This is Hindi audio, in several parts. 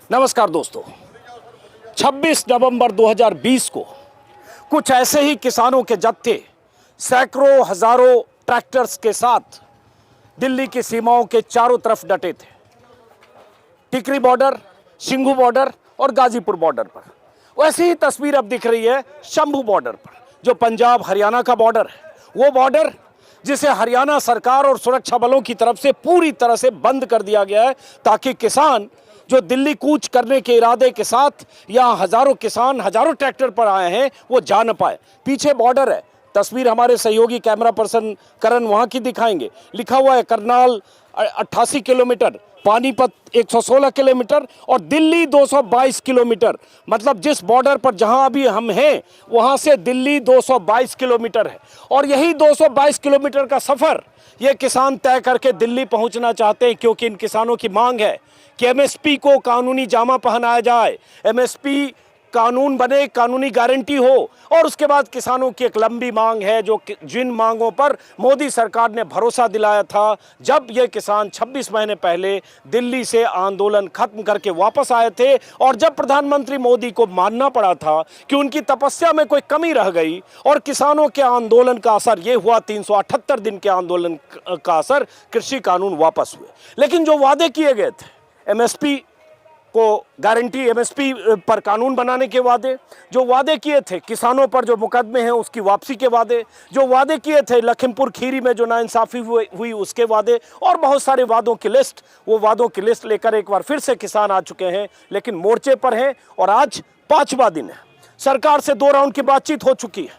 नमस्कार दोस्तों, 26 नवंबर 2020 को कुछ ऐसे ही किसानों के जत्थे सैकड़ों हजारों ट्रैक्टर्स के साथ दिल्ली की सीमाओं के चारों तरफ डटे थे। टिकरी बॉर्डर, सिंघू बॉर्डर और गाजीपुर बॉर्डर पर। वैसी ही तस्वीर अब दिख रही है शंभू बॉर्डर पर, जो पंजाब हरियाणा का बॉर्डर है। वो बॉर्डर जिसे हरियाणा सरकार और सुरक्षा बलों की तरफ से पूरी तरह से बंद कर दिया गया है, ताकि किसान जो दिल्ली कूच करने के इरादे के साथ यहाँ हजारों किसान हजारों ट्रैक्टर पर आए हैं वो जा न पाए। पीछे बॉर्डर है, तस्वीर हमारे सहयोगी कैमरा पर्सन करण वहां की दिखाएंगे। लिखा हुआ है करनाल 88 किलोमीटर, पानीपत 116 किलोमीटर और दिल्ली 222 किलोमीटर। मतलब जिस बॉर्डर पर जहां अभी हम हैं वहां से दिल्ली 222 किलोमीटर है। और यही 222 किलोमीटर का सफर ये किसान तय करके दिल्ली पहुंचना चाहते हैं, क्योंकि इन किसानों की मांग है कि एमएसपी को कानूनी जामा पहनाया जाए, एमएसपी कानून बने, कानूनी गारंटी हो। और उसके बाद किसानों की एक लंबी मांग है, जो जिन मांगों पर मोदी सरकार ने भरोसा दिलाया था जब ये किसान 26 महीने पहले दिल्ली से आंदोलन खत्म करके वापस आए थे, और जब प्रधानमंत्री मोदी को मानना पड़ा था कि उनकी तपस्या में कोई कमी रह गई और किसानों के आंदोलन का असर ये हुआ, 378 दिन के आंदोलन का असर, कृषि कानून वापस हुए। लेकिन जो वादे किए गए थे, एमएसपी को गारंटी, एमएसपी पर कानून बनाने के वादे, जो वादे किए थे किसानों पर जो मुकदमे हैं उसकी वापसी के वादे, जो वादे किए थे लखीमपुर खीरी में जो नाइंसाफी हुई उसके वादे, और बहुत सारे वादों की लिस्ट, वो वादों की लिस्ट लेकर एक बार फिर से किसान आ चुके हैं, लेकिन मोर्चे पर हैं। और आज 5वां दिन है। सरकार से 2 राउंड की बातचीत हो चुकी है।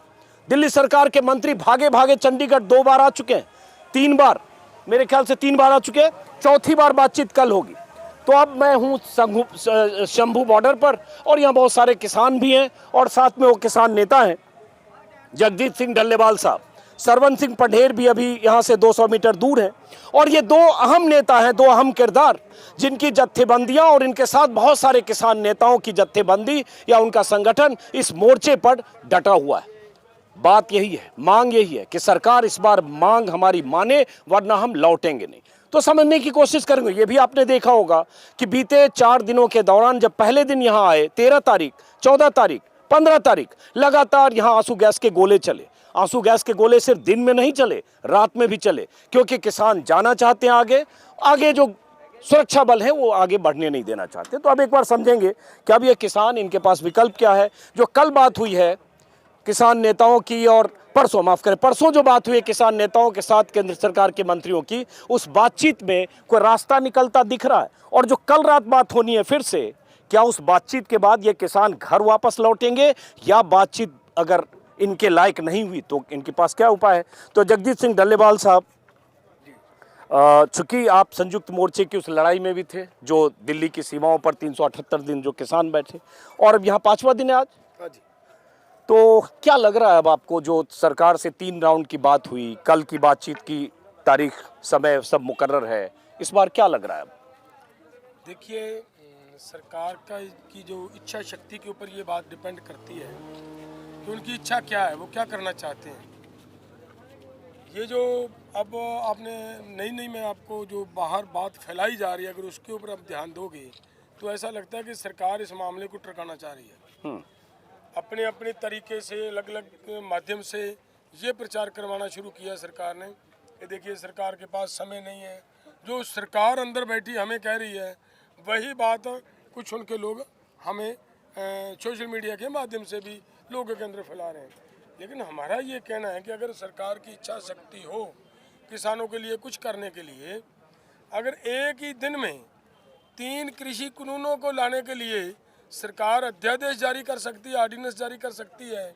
दिल्ली सरकार के मंत्री भागे भागे चंडीगढ़ 2 बार आ चुके हैं, 3 बार, मेरे ख्याल से 3 बार आ चुके हैं, 4थी बार बातचीत कल होगी। तो अब मैं हूँ शंभू बॉर्डर पर, और यहाँ बहुत सारे किसान भी हैं, और साथ में वो किसान नेता हैं जगजीत सिंह डल्लेवाल साहब, सरवन सिंह पढ़ेर भी अभी यहाँ से 200 मीटर दूर हैं। और ये 2 अहम नेता हैं, 2 अहम किरदार, जिनकी जत्थेबंदियाँ और इनके साथ बहुत सारे किसान नेताओं की जत्थेबंदी या उनका संगठन इस मोर्चे पर डटा हुआ है। बात यही है, मांग यही है कि सरकार इस बार मांग हमारी माने, वरना हम लौटेंगे नहीं। तो समझने की कोशिश करेंगे। ये भी आपने देखा होगा कि बीते 4 दिनों के दौरान जब पहले दिन यहाँ आए, 13 तारीख, 14 तारीख, 15 तारीख, लगातार यहाँ आंसू गैस के गोले चले। आंसू गैस के गोले सिर्फ दिन में नहीं चले, रात में भी चले, क्योंकि किसान जाना चाहते हैं आगे। आगे जो सुरक्षा बल है वो आगे बढ़ने नहीं देना चाहते। तो अब एक बार समझेंगे कि अब ये किसान, इनके पास विकल्प क्या है। जो कल बात हुई है किसान नेताओं की, और परसों, माफ करें, परसों जो बात हुई है किसान नेताओं के साथ केंद्र सरकार के मंत्रियों की, उस बातचीत में कोई रास्ता निकलता दिख रहा है। और जो कल रात बात होनी है फिर से, क्या उस बातचीत के बाद ये किसान घर वापस लौटेंगे, या बातचीत अगर इनके लायक नहीं हुई तो इनके पास क्या उपाय है। तो जगजीत सिंह डल्लेवाल साहब, चूंकि आप संयुक्त मोर्चे की उस लड़ाई में भी थे जो दिल्ली की सीमाओं पर 378 दिन जो किसान बैठे, और अब यहाँ 5वां दिन है आज, तो क्या लग रहा है अब आपको, जो सरकार से 3 राउंड की बात हुई, कल की बातचीत की तारीख, समय सब मुकर्रर है, इस बार क्या लग रहा है अब? देखिए, सरकार की जो इच्छा शक्ति के ऊपर ये बात डिपेंड करती है कि उनकी इच्छा क्या है, वो क्या करना चाहते हैं। ये जो अब आपने नई में आपको जो बाहर बात फैलाई जा रही है, अगर उसके ऊपर आप ध्यान दोगे तो ऐसा लगता है कि सरकार इस मामले को टरकाना चाह रही है। अपने अपने तरीके से, अलग अलग माध्यम से ये प्रचार करवाना शुरू किया सरकार ने कि देखिए सरकार के पास समय नहीं है। जो सरकार अंदर बैठी हमें कह रही है, वही बात कुछ उनके लोग हमें सोशल मीडिया के माध्यम से भी लोगों के अंदर फैला रहे हैं। लेकिन हमारा ये कहना है कि अगर सरकार की इच्छा शक्ति हो किसानों के लिए कुछ करने के लिए, अगर एक ही दिन में 3 कृषि कानूनों को लाने के लिए सरकार अध्यादेश जारी कर सकती है, ऑर्डिनेंस जारी कर सकती है,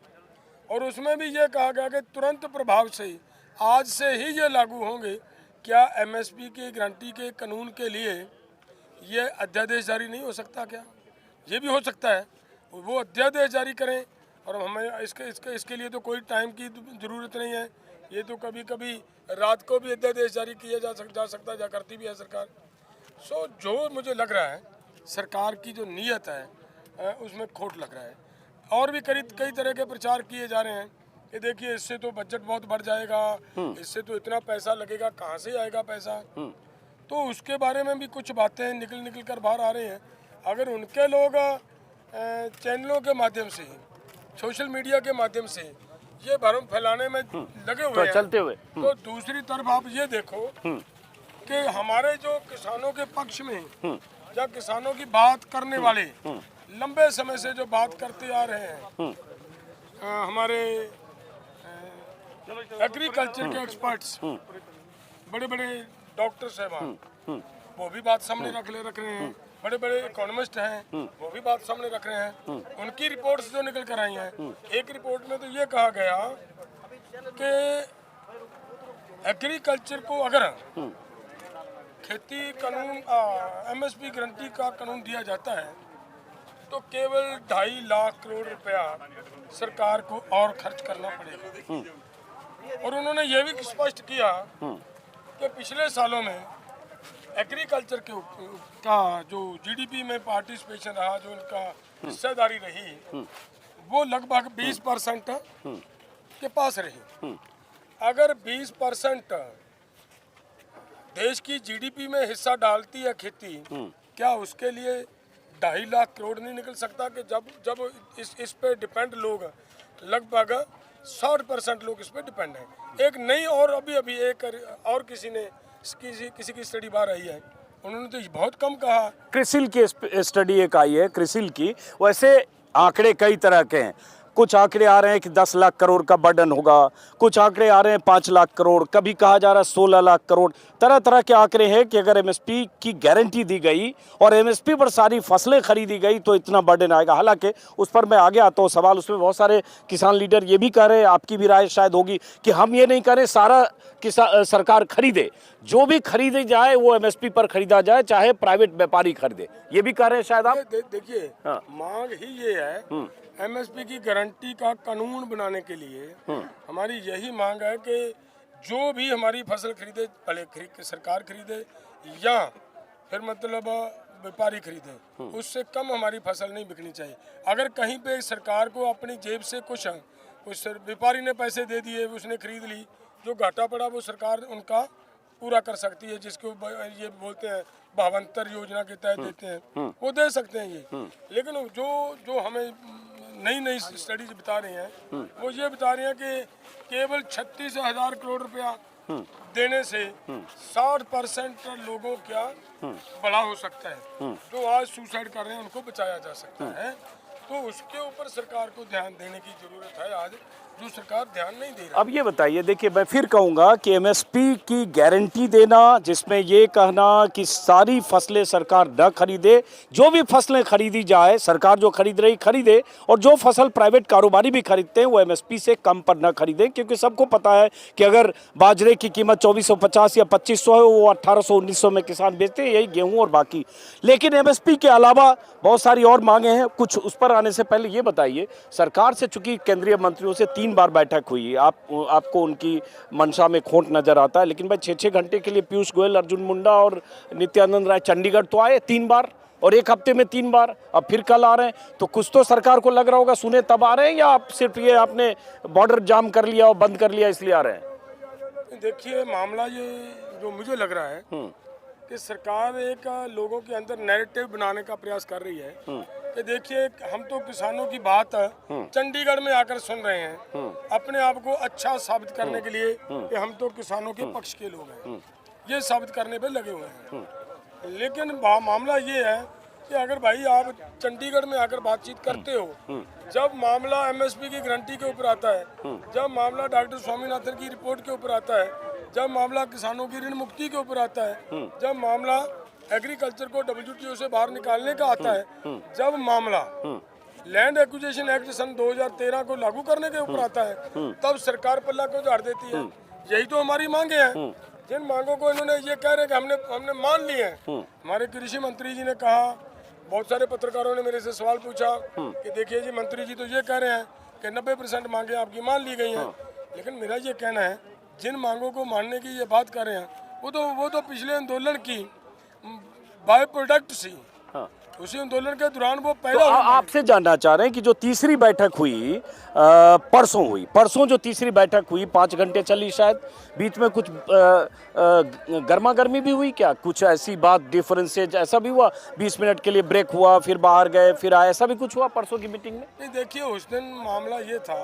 और उसमें भी ये कहा गया कि तुरंत प्रभाव से आज से ही ये लागू होंगे। क्या एमएसपी की गारंटी के कानून के लिए ये अध्यादेश जारी नहीं हो सकता? क्या ये भी हो सकता है, वो अध्यादेश जारी करें। और हमें इसके लिए तो कोई टाइम की ज़रूरत नहीं है। ये तो कभी कभी रात को भी अध्यादेश जारी किया जा सकता है, करती भी है सरकार। सो जो मुझे लग रहा है सरकार की जो नीयत है उसमें खोट लग रहा है। और भी कई तरह के प्रचार किए जा रहे हैं कि देखिए इससे तो बजट बहुत बढ़ जाएगा, इससे तो इतना पैसा लगेगा, कहाँ से आएगा पैसा। तो उसके बारे में भी कुछ बातें निकल कर बाहर आ रही हैं। अगर उनके लोग चैनलों के माध्यम से, सोशल मीडिया के माध्यम से ये भ्रम फैलाने में लगे हुए हैं, चलते हुए तो दूसरी तरफ आप ये देखो कि हमारे जो किसानों के पक्ष में या किसानों की बात करने वाले लंबे समय से जो बात करते आ रहे हैं, हमारे एग्रीकल्चर के एक्सपर्ट्स, बड़े बड़े डॉक्टर साहब, वो भी बात सामने रख रहे हैं, बड़े बड़े इकोनॉमिस्ट हैं, वो भी बात सामने रख रहे हैं। उनकी रिपोर्ट्स जो निकल कर आई हैं, एक रिपोर्ट में तो ये कहा गया कि एग्रीकल्चर को अगर खेती कानून एमएसपी गारंटी का कानून दिया जाता है तो केवल 2.5 लाख करोड़ रुपया सरकार को और खर्च करना पड़ेगा। और उन्होंने ये भी स्पष्ट किया कि पिछले सालों में एग्रीकल्चर का जो जीडीपी में पार्टिसिपेशन रहा, जो उनका हिस्सेदारी रही, वो लगभग 20% के पास रही। अगर 20% देश की जीडीपी में हिस्सा डालती है खेती, क्या उसके लिए 2.5 लाख करोड़ नहीं निकल सकता? कि जब इस पे डिपेंड लोग लगभग 60% लोग इस पे डिपेंड हैं। एक नई और अभी एक और किसी की स्टडी बाहर आई है, उन्होंने तो बहुत कम कहा। क्रिसिल की स्टडी एक आई है, क्रिसिल की। वैसे आंकड़े कई तरह के हैं। कुछ आंकड़े आ रहे हैं कि 10 लाख करोड़ का बर्डन होगा, कुछ आंकड़े आ रहे हैं 5 लाख करोड़, कभी कहा जा रहा है 16 लाख करोड़। तरह तरह के आंकड़े हैं कि अगर एमएसपी की गारंटी दी गई और एमएसपी पर सारी फसलें खरीदी गई तो इतना बर्डन आएगा। हालांकि उस पर मैं आगे आता हूँ सवाल, उसमें बहुत सारे किसान लीडर ये भी कह रहे हैं, आपकी भी राय शायद होगी, कि हम ये नहीं करें सारा सरकार खरीदे, जो भी खरीदे जाए वो एमएसपी पर खरीदा जाए, चाहे प्राइवेट व्यापारी खरीदे, ये भी कह रहे हैं शायद आप। देखिए, मांग ही ये है, एमएसपी की गारंटी का कानून बनाने के लिए हमारी यही मांग है कि जो भी हमारी फसल खरीदे, भले सरकार खरीदे या फिर मतलब व्यापारी खरीदे, उससे कम हमारी फसल नहीं बिकनी चाहिए। अगर कहीं पे सरकार को अपनी जेब से कुछ व्यापारी ने पैसे दे दिए, उसने खरीद ली, जो घाटा पड़ा वो सरकार उनका पूरा कर सकती है, जिसको ये बोलते हैं भावांतर योजना के तहत देते हैं, वो दे सकते हैं ये। लेकिन जो हमें नई स्टडीज बता रही हैं, वो ये बता रही हैं कि केवल 36,000 करोड़ रुपया देने से 60% लोगों क्या बड़ा हो सकता है। जो आज सुसाइड कर रहे हैं उनको बचाया जा सकता है। तो उसके ऊपर सरकार को ध्यान देने की जरूरत है आज, जो सरकार ध्यान नहीं दे रही। अब ये बताइए, देखिए मैं फिर कहूँगा कि एमएसपी की गारंटी देना, जिसमें ये कहना कि सारी फसलें सरकार न खरीदे, जो भी फसलें खरीदी जाए सरकार जो खरीद रही खरीदे, और जो फसल प्राइवेट कारोबारी भी खरीदते हैं वो एमएसपी से कम पर न खरीदे, क्योंकि सबको पता है कि अगर बाजरे की कीमत 2450 या 2500 है, वो 1800-1900 में किसान बेचते हैं, यही गेहूँ और बाकी। लेकिन एमएसपी के अलावा बहुत सारी और मांगे हैं। कुछ उस पर आने से पहले ये बताइए, सरकार से चूंकि केंद्रीय मंत्रियों से 3 बार बैठक हुई, आपको उनकी मंशा में खोट नजर आता है, लेकिन भाई 6-6 घंटे के लिए पीयूष गोयल, अर्जुन मुंडा और नित्यानंद राय चंडीगढ़ तो आए 3 बार, और एक हफ्ते में 3 बार, अब फिर कल आ रहे हैं। तो कुछ तो सरकार को लग रहा होगा, सुने तब आ रहे हैं, या आप सिर्फ ये आपने बॉर्डर जाम कर लिया और बंद कर लिया इसलिए आ रहे हैं? देखिए, मामला ये जो मुझे लग रहा है कि सरकार एक लोगों के अंदर नैरेटिव बनाने का प्रयास कर रही है कि देखिए, हम तो किसानों की बात चंडीगढ़ में आकर सुन रहे हैं, अपने आप को अच्छा साबित करने के लिए कि हम तो किसानों के पक्ष के लोग हैं, ये साबित करने पे लगे हुए हैं। लेकिन मामला ये है कि अगर भाई आप चंडीगढ़ में आकर बातचीत करते हो, जब मामला एमएसपी की गारंटी के ऊपर आता है, जब मामला डॉक्टर स्वामीनाथन की रिपोर्ट के ऊपर आता है, जब मामला किसानों की ऋण मुक्ति के ऊपर आता है, जब मामला एग्रीकल्चर को WTO से बाहर निकालने का आता है, जब मामला लैंड एक्विजिशन एक्ट सन 2013 को लागू करने के ऊपर आता है, तब सरकार पल्ला को झाड़ देती है। यही तो हमारी मांगे हैं, जिन मांगों को इन्होंने ये कह रहे हैं कि हमने मान ली है। हमारे कृषि मंत्री जी ने कहा, बहुत सारे पत्रकारों ने मेरे से सवाल पूछा कि देखिए जी, मंत्री जी तो ये कह रहे हैं कि 90% मांगे आपकी मान ली गई हैं। लेकिन मेरा ये कहना है, जिन मांगों को मानने की ये बात कर रहे हैं, वो तो पिछले आंदोलन की बाय प्रोडक्ट सी। उसी आंदोलन के दौरान वो तो पहला आपसे जानना चाह रहे हैं कि जो तीसरी बैठक हुई परसों जो तीसरी बैठक हुई 5 घंटे चली, शायद बीच में कुछ गर्मा गर्मी भी हुई क्या? कुछ ऐसी बात डिफरेंसेज ऐसा भी हुआ? 20 मिनट के लिए ब्रेक हुआ, फिर बाहर गए, फिर आए, ऐसा भी कुछ हुआ परसों की मीटिंग में? नहीं, देखिए उस दिन मामला ये था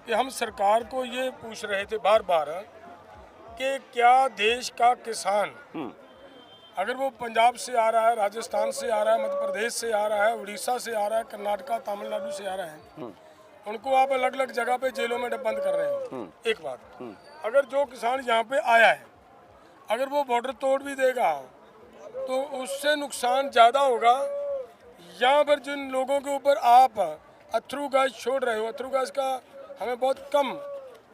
कि हम सरकार को ये पूछ रहे थे बार बार कि क्या देश का किसान अगर वो पंजाब से आ रहा है, राजस्थान से आ रहा है, मध्य प्रदेश से आ रहा है, उड़ीसा से आ रहा है, कर्नाटका तमिलनाडु से आ रहा है, उनको आप अलग अलग जगह पे जेलों में बंद कर रहे हो। एक बात, अगर जो किसान यहाँ पे आया है अगर वो बॉर्डर तोड़ भी देगा तो उससे नुकसान ज़्यादा होगा, या फिर जिन लोगों के ऊपर आप अथरू गैस छोड़ रहे हो, अथरू गैस का हमें बहुत कम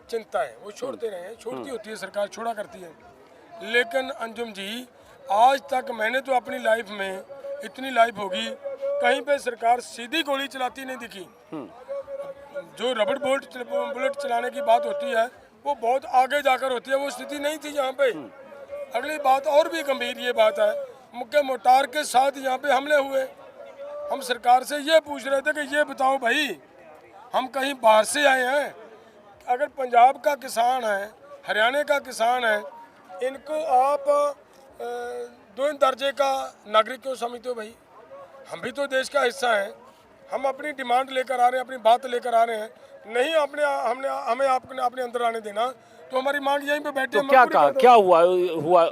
चिंता है, वो छोड़ते रहे हैं, छोड़ती होती है सरकार, छोड़ा करती है। लेकिन अंजुम जी, आज तक मैंने तो अपनी लाइफ में इतनी लाइफ होगी कहीं पे सरकार सीधी गोली चलाती नहीं दिखी। जो रबड़ बुलेट चलाने की बात होती है वो बहुत आगे जाकर होती है, वो स्थिति नहीं थी यहाँ पे। अगली बात और भी गंभीर ये बात है, मुक्के मोटार के साथ यहाँ पे हमले हुए। हम सरकार से ये पूछ रहे थे कि ये बताओ भाई, हम कहीं बाहर से आए हैं, अगर पंजाब का किसान है, हरियाणा का किसान है, इनको आप दो दर्जे का नागरिक क्यों समझते हो भाई? हम भी तो देश का हिस्सा हैं, हम अपनी डिमांड लेकर आ रहे हैं, अपनी बात लेकर आ रहे हैं, नहीं हमें आपने अपने अंदर आने देना, तो हमारी मांग यहीं पे बैठे। तो क्या कहा, क्या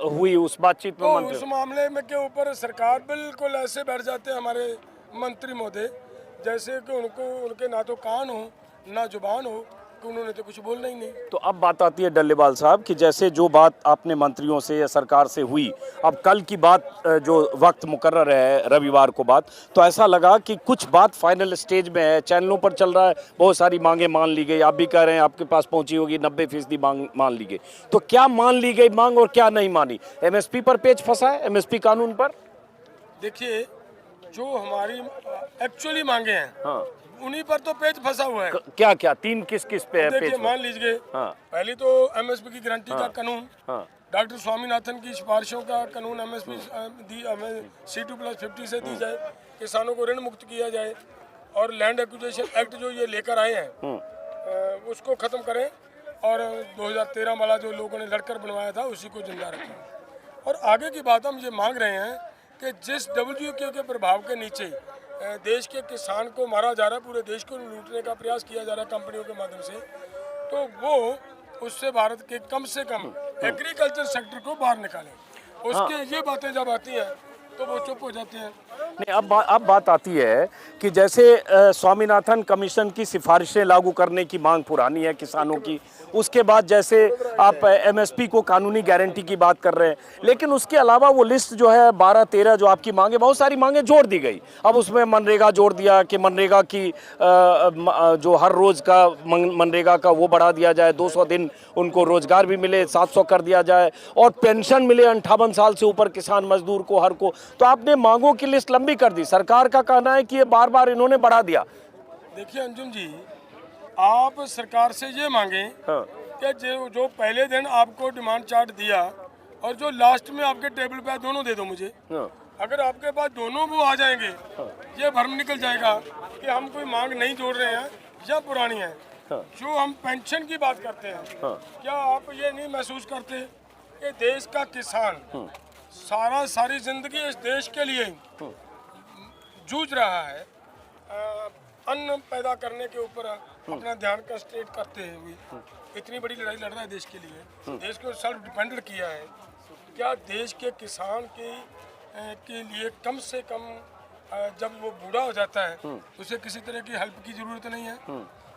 हुई उस बातचीत में? तो उस मामले में के ऊपर सरकार बिल्कुल ऐसे बैठ जाते हैं हमारे मंत्री महोदय, जैसे कि उनके ना तो कान हो ना जुबान हो, कि उन्होंने तो कुछ बोलना ही नहीं। तो अब बात आती है डल्लेवाल साहब कि जैसे जो बात आपने मंत्रियों से या सरकार से हुई, अब कल की बात जो वक्त मुकर्रर है रविवार को बात, तो ऐसा लगा कि कुछ बात फाइनल स्टेज में है, चैनलों पर चल रहा है, बहुत सारी मांगे मान ली गई, आप भी कह रहे हैं आपके पास पहुंची होगी 90% मांग मान ली गई। तो क्या मान ली गई मांग और क्या नहीं मानी? एमएसपी पर पेच फंसा है, एमएसपी कानून पर? देखिए, जो हमारी एक्चुअली मांगे हैं, हाँ, उन्हीं पर तो पेच फंसा हुआ है। क्या क्या तीन किस पे है? देखिए, मान लीजिए, हाँ, पहली तो एमएसपी की गारंटी का कानून, हाँ, डॉक्टर स्वामीनाथन की सिफारिशों का कानून, एमएसपी हमें C2+50 से दी जाए, किसानों को ऋण मुक्त किया जाए, और लैंड एक्विजिशन एक्ट जो ये लेकर आए हैं उसको खत्म करें, और 2013 वाला जो लोगों ने लड़कर बनवाया था उसी को जिंदा रखें। और आगे की बात हम ये मांग रहे हैं कि जिस WTO के प्रभाव के नीचे देश के किसान को मारा जा रहा है, पूरे देश को लूटने का प्रयास किया जा रहा है कंपनियों के माध्यम से, तो वो उससे भारत के कम से कम एग्रीकल्चर सेक्टर को बाहर निकालें। उसके ये बातें जब आती हैं तो वो चुप हो जाते हैं। नहीं, अब बात आती है कि जैसे स्वामीनाथन कमीशन की सिफारिशें लागू करने की मांग पुरानी है किसानों की, उसके बाद जैसे आप एमएसपी को कानूनी गारंटी की बात कर रहे हैं, लेकिन उसके अलावा वो लिस्ट जो है 12-13 जो आपकी मांगे, बहुत सारी मांगे जोड़ दी गई। अब उसमें मनरेगा जोड़ दिया कि मनरेगा की जो हर रोज का मनरेगा का वो बढ़ा दिया जाए, 200 दिन उनको रोजगार भी मिले, 700 कर दिया जाए, और पेंशन मिले 58 साल से ऊपर किसान मजदूर को हर को। तो आपने मांगों की लिस्ट लंबी कर दी। सरकार का कहना है कि ये बार बार इन्होंने बढ़ा दिया। देखिए अंजुम जी, आप सरकार से ये मांगे कि जो पहले दिन आपको डिमांड चार्ट दिया और जो लास्ट में आपके टेबल पे दोनों दे दो मुझे। अगर आपके पास दोनों वो आ जाएंगे, ये भ्रम निकल जाएगा कि हम कोई मांग नहीं जोड़ रहे हैं या पुरानी है। जो हम पेंशन की बात करते हैं, क्या आप ये नहीं महसूस करते कि देश का किसान सारी जिंदगी इस देश के लिए जूझ रहा है, अन्न पैदा करने के ऊपर अपना ध्यान कंसंट्रेट करते हुए इतनी बड़ी लड़ाई लड़ रहा है देश के लिए, देश को सेल्फ डिपेंडेंट किया है। क्या देश के किसान के लिए कम से कम जब वो बूढ़ा हो जाता है उसे किसी तरह की हेल्प की जरूरत नहीं है?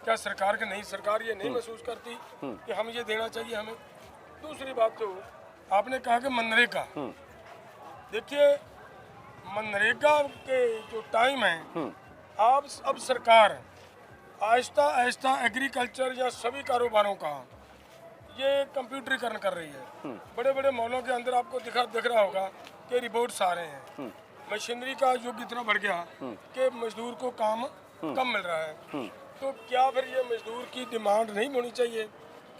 क्या सरकार ये नहीं महसूस करती कि हम ये देना चाहिए हमें? दूसरी बात, तो आपने कहा कि मनरेगा, देखिए मनरेगा के जो टाइम है, अब सरकार आहिस्ता आहिस्ता एग्रीकल्चर या सभी कारोबारों का ये कंप्यूटरीकरण कर रही है। बड़े बड़े मॉलों के अंदर आपको दिख रहा होगा कि रिपोर्ट्स आ रहे हैं, मशीनरी का युग इतना बढ़ गया कि मजदूर को काम कम मिल रहा है। तो क्या फिर ये मजदूर की डिमांड नहीं होनी चाहिए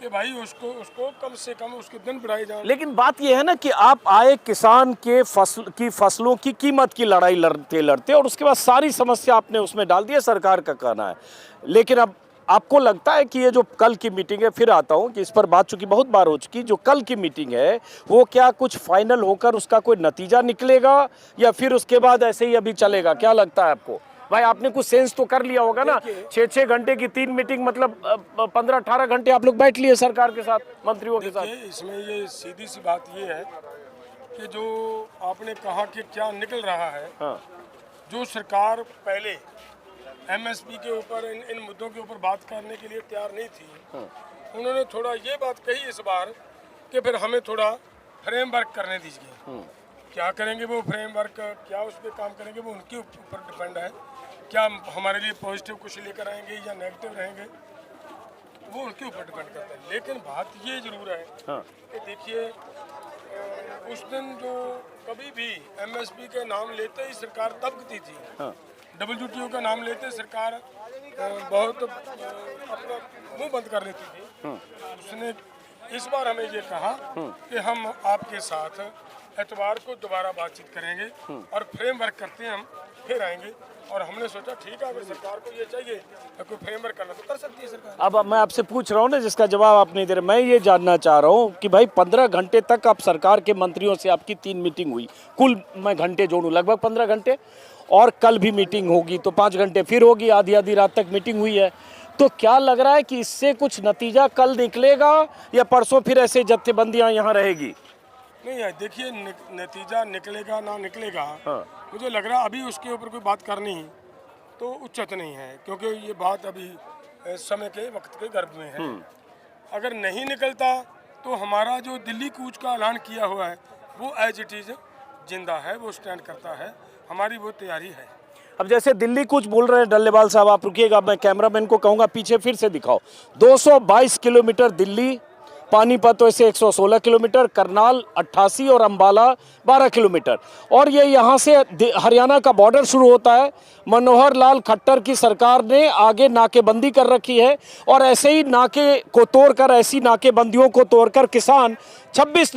कि भाई उसको कम से कम उसके दिन बढ़ाए जाए। लेकिन बात यह है ना कि आप आए किसान के फसलों की कीमत की लड़ाई लड़ते और उसके बाद सारी समस्या आपने उसमें डाल दी है, सरकार का कहना है। लेकिन अब आपको लगता है कि ये जो कल की मीटिंग है, फिर आता हूं कि इस पर बात चूंकि बहुत बार हो चुकी, जो कल की मीटिंग है वो क्या कुछ फाइनल होकर उसका कोई नतीजा निकलेगा या फिर उसके बाद ऐसे ही अभी चलेगा? क्या लगता है आपको भाई? आपने कुछ सेंस तो कर लिया होगा ना। 6-6 घंटे की 3 मीटिंग, मतलब 15-18 घंटे आप लोग बैठ लिए सरकार के साथ, मंत्रियों के साथ। इसमें ये सीधी सी बात ये है कि जो आपने कहा कि क्या निकल रहा है, हाँ। जो सरकार पहले एमएसपी के ऊपर इन मुद्दों के ऊपर बात करने के लिए तैयार नहीं थी, उन्होंने थोड़ा ये बात कही इस बार कि फिर हमें थोड़ा फ्रेमवर्क करने दीजिए। क्या करेंगे वो फ्रेमवर्क, क्या उस पर काम करेंगे, वो उनके ऊपर डिपेंड है। क्या हमारे लिए पॉजिटिव कुछ लेकर आएंगे या नेगेटिव रहेंगे, वो उनके ऊपर डिपेंड करता है। लेकिन बात ये जरूर है कि देखिए, उस दिन जो कभी भी एमएसपी के नाम लेते ही सरकार दबकती थी, WTO का नाम लेते सरकार बहुत अपना मुंह बंद कर लेती थी। उसने इस बार हमें ये कहा कि हम आपके साथ एतवार को दोबारा बातचीत करेंगे और फ्रेमवर्क करते हैं, हम फिर आएंगे। और हमने सोचा ठीक है, अगर सरकार को ये चाहिए तो कोई फ्रेमवर्क करना तो कर सकती है सरकार। अब मैं आपसे पूछ रहा हूँ ना, जिसका जवाब आप नहीं दे रहे। मैं ये जानना चाह रहा हूँ कि भाई 15 घंटे तक आप सरकार के मंत्रियों से आपकी 3 मीटिंग हुई, कुल मैं घंटे जोड़ूं लगभग 15 घंटे, और कल भी मीटिंग होगी तो 5 घंटे फिर होगी, आधी आधी रात तक मीटिंग हुई है। तो क्या लग रहा है कि इससे कुछ नतीजा कल निकलेगा या परसों फिर ऐसे जत्थेबंदियां यहाँ रहेगी? नहीं है, देखिए नतीजा निकलेगा ना निकलेगा, मुझे लग रहा है अभी उसके ऊपर कोई बात करनी तो उचित नहीं है, क्योंकि ये बात अभी समय के वक्त के गर्भ में है। अगर नहीं निकलता तो हमारा जो दिल्ली कूच का ऐलान किया हुआ है वो एज इट इज जिंदा है, वो स्टैंड करता है, हमारी वो तैयारी है। अब जैसे दिल्ली कुछ बोल रहे हैं डल्लेवाल साहब, आप रुकिएगा, मैं कैमरामैन को कहूंगा पीछे फिर से दिखाओ। 222 किलोमीटर दिल्ली, पानीपत वैसे 116 किलोमीटर, करनाल 88 और अंबाला 12 किलोमीटर, और ये यहाँ से हरियाणा का बॉर्डर शुरू होता है। मनोहर लाल खट्टर की सरकार ने आगे नाकेबंदी कर रखी है और ऐसे ही नाके को तोड़कर, ऐसी नाकेबंदियों को तोड़कर किसान 25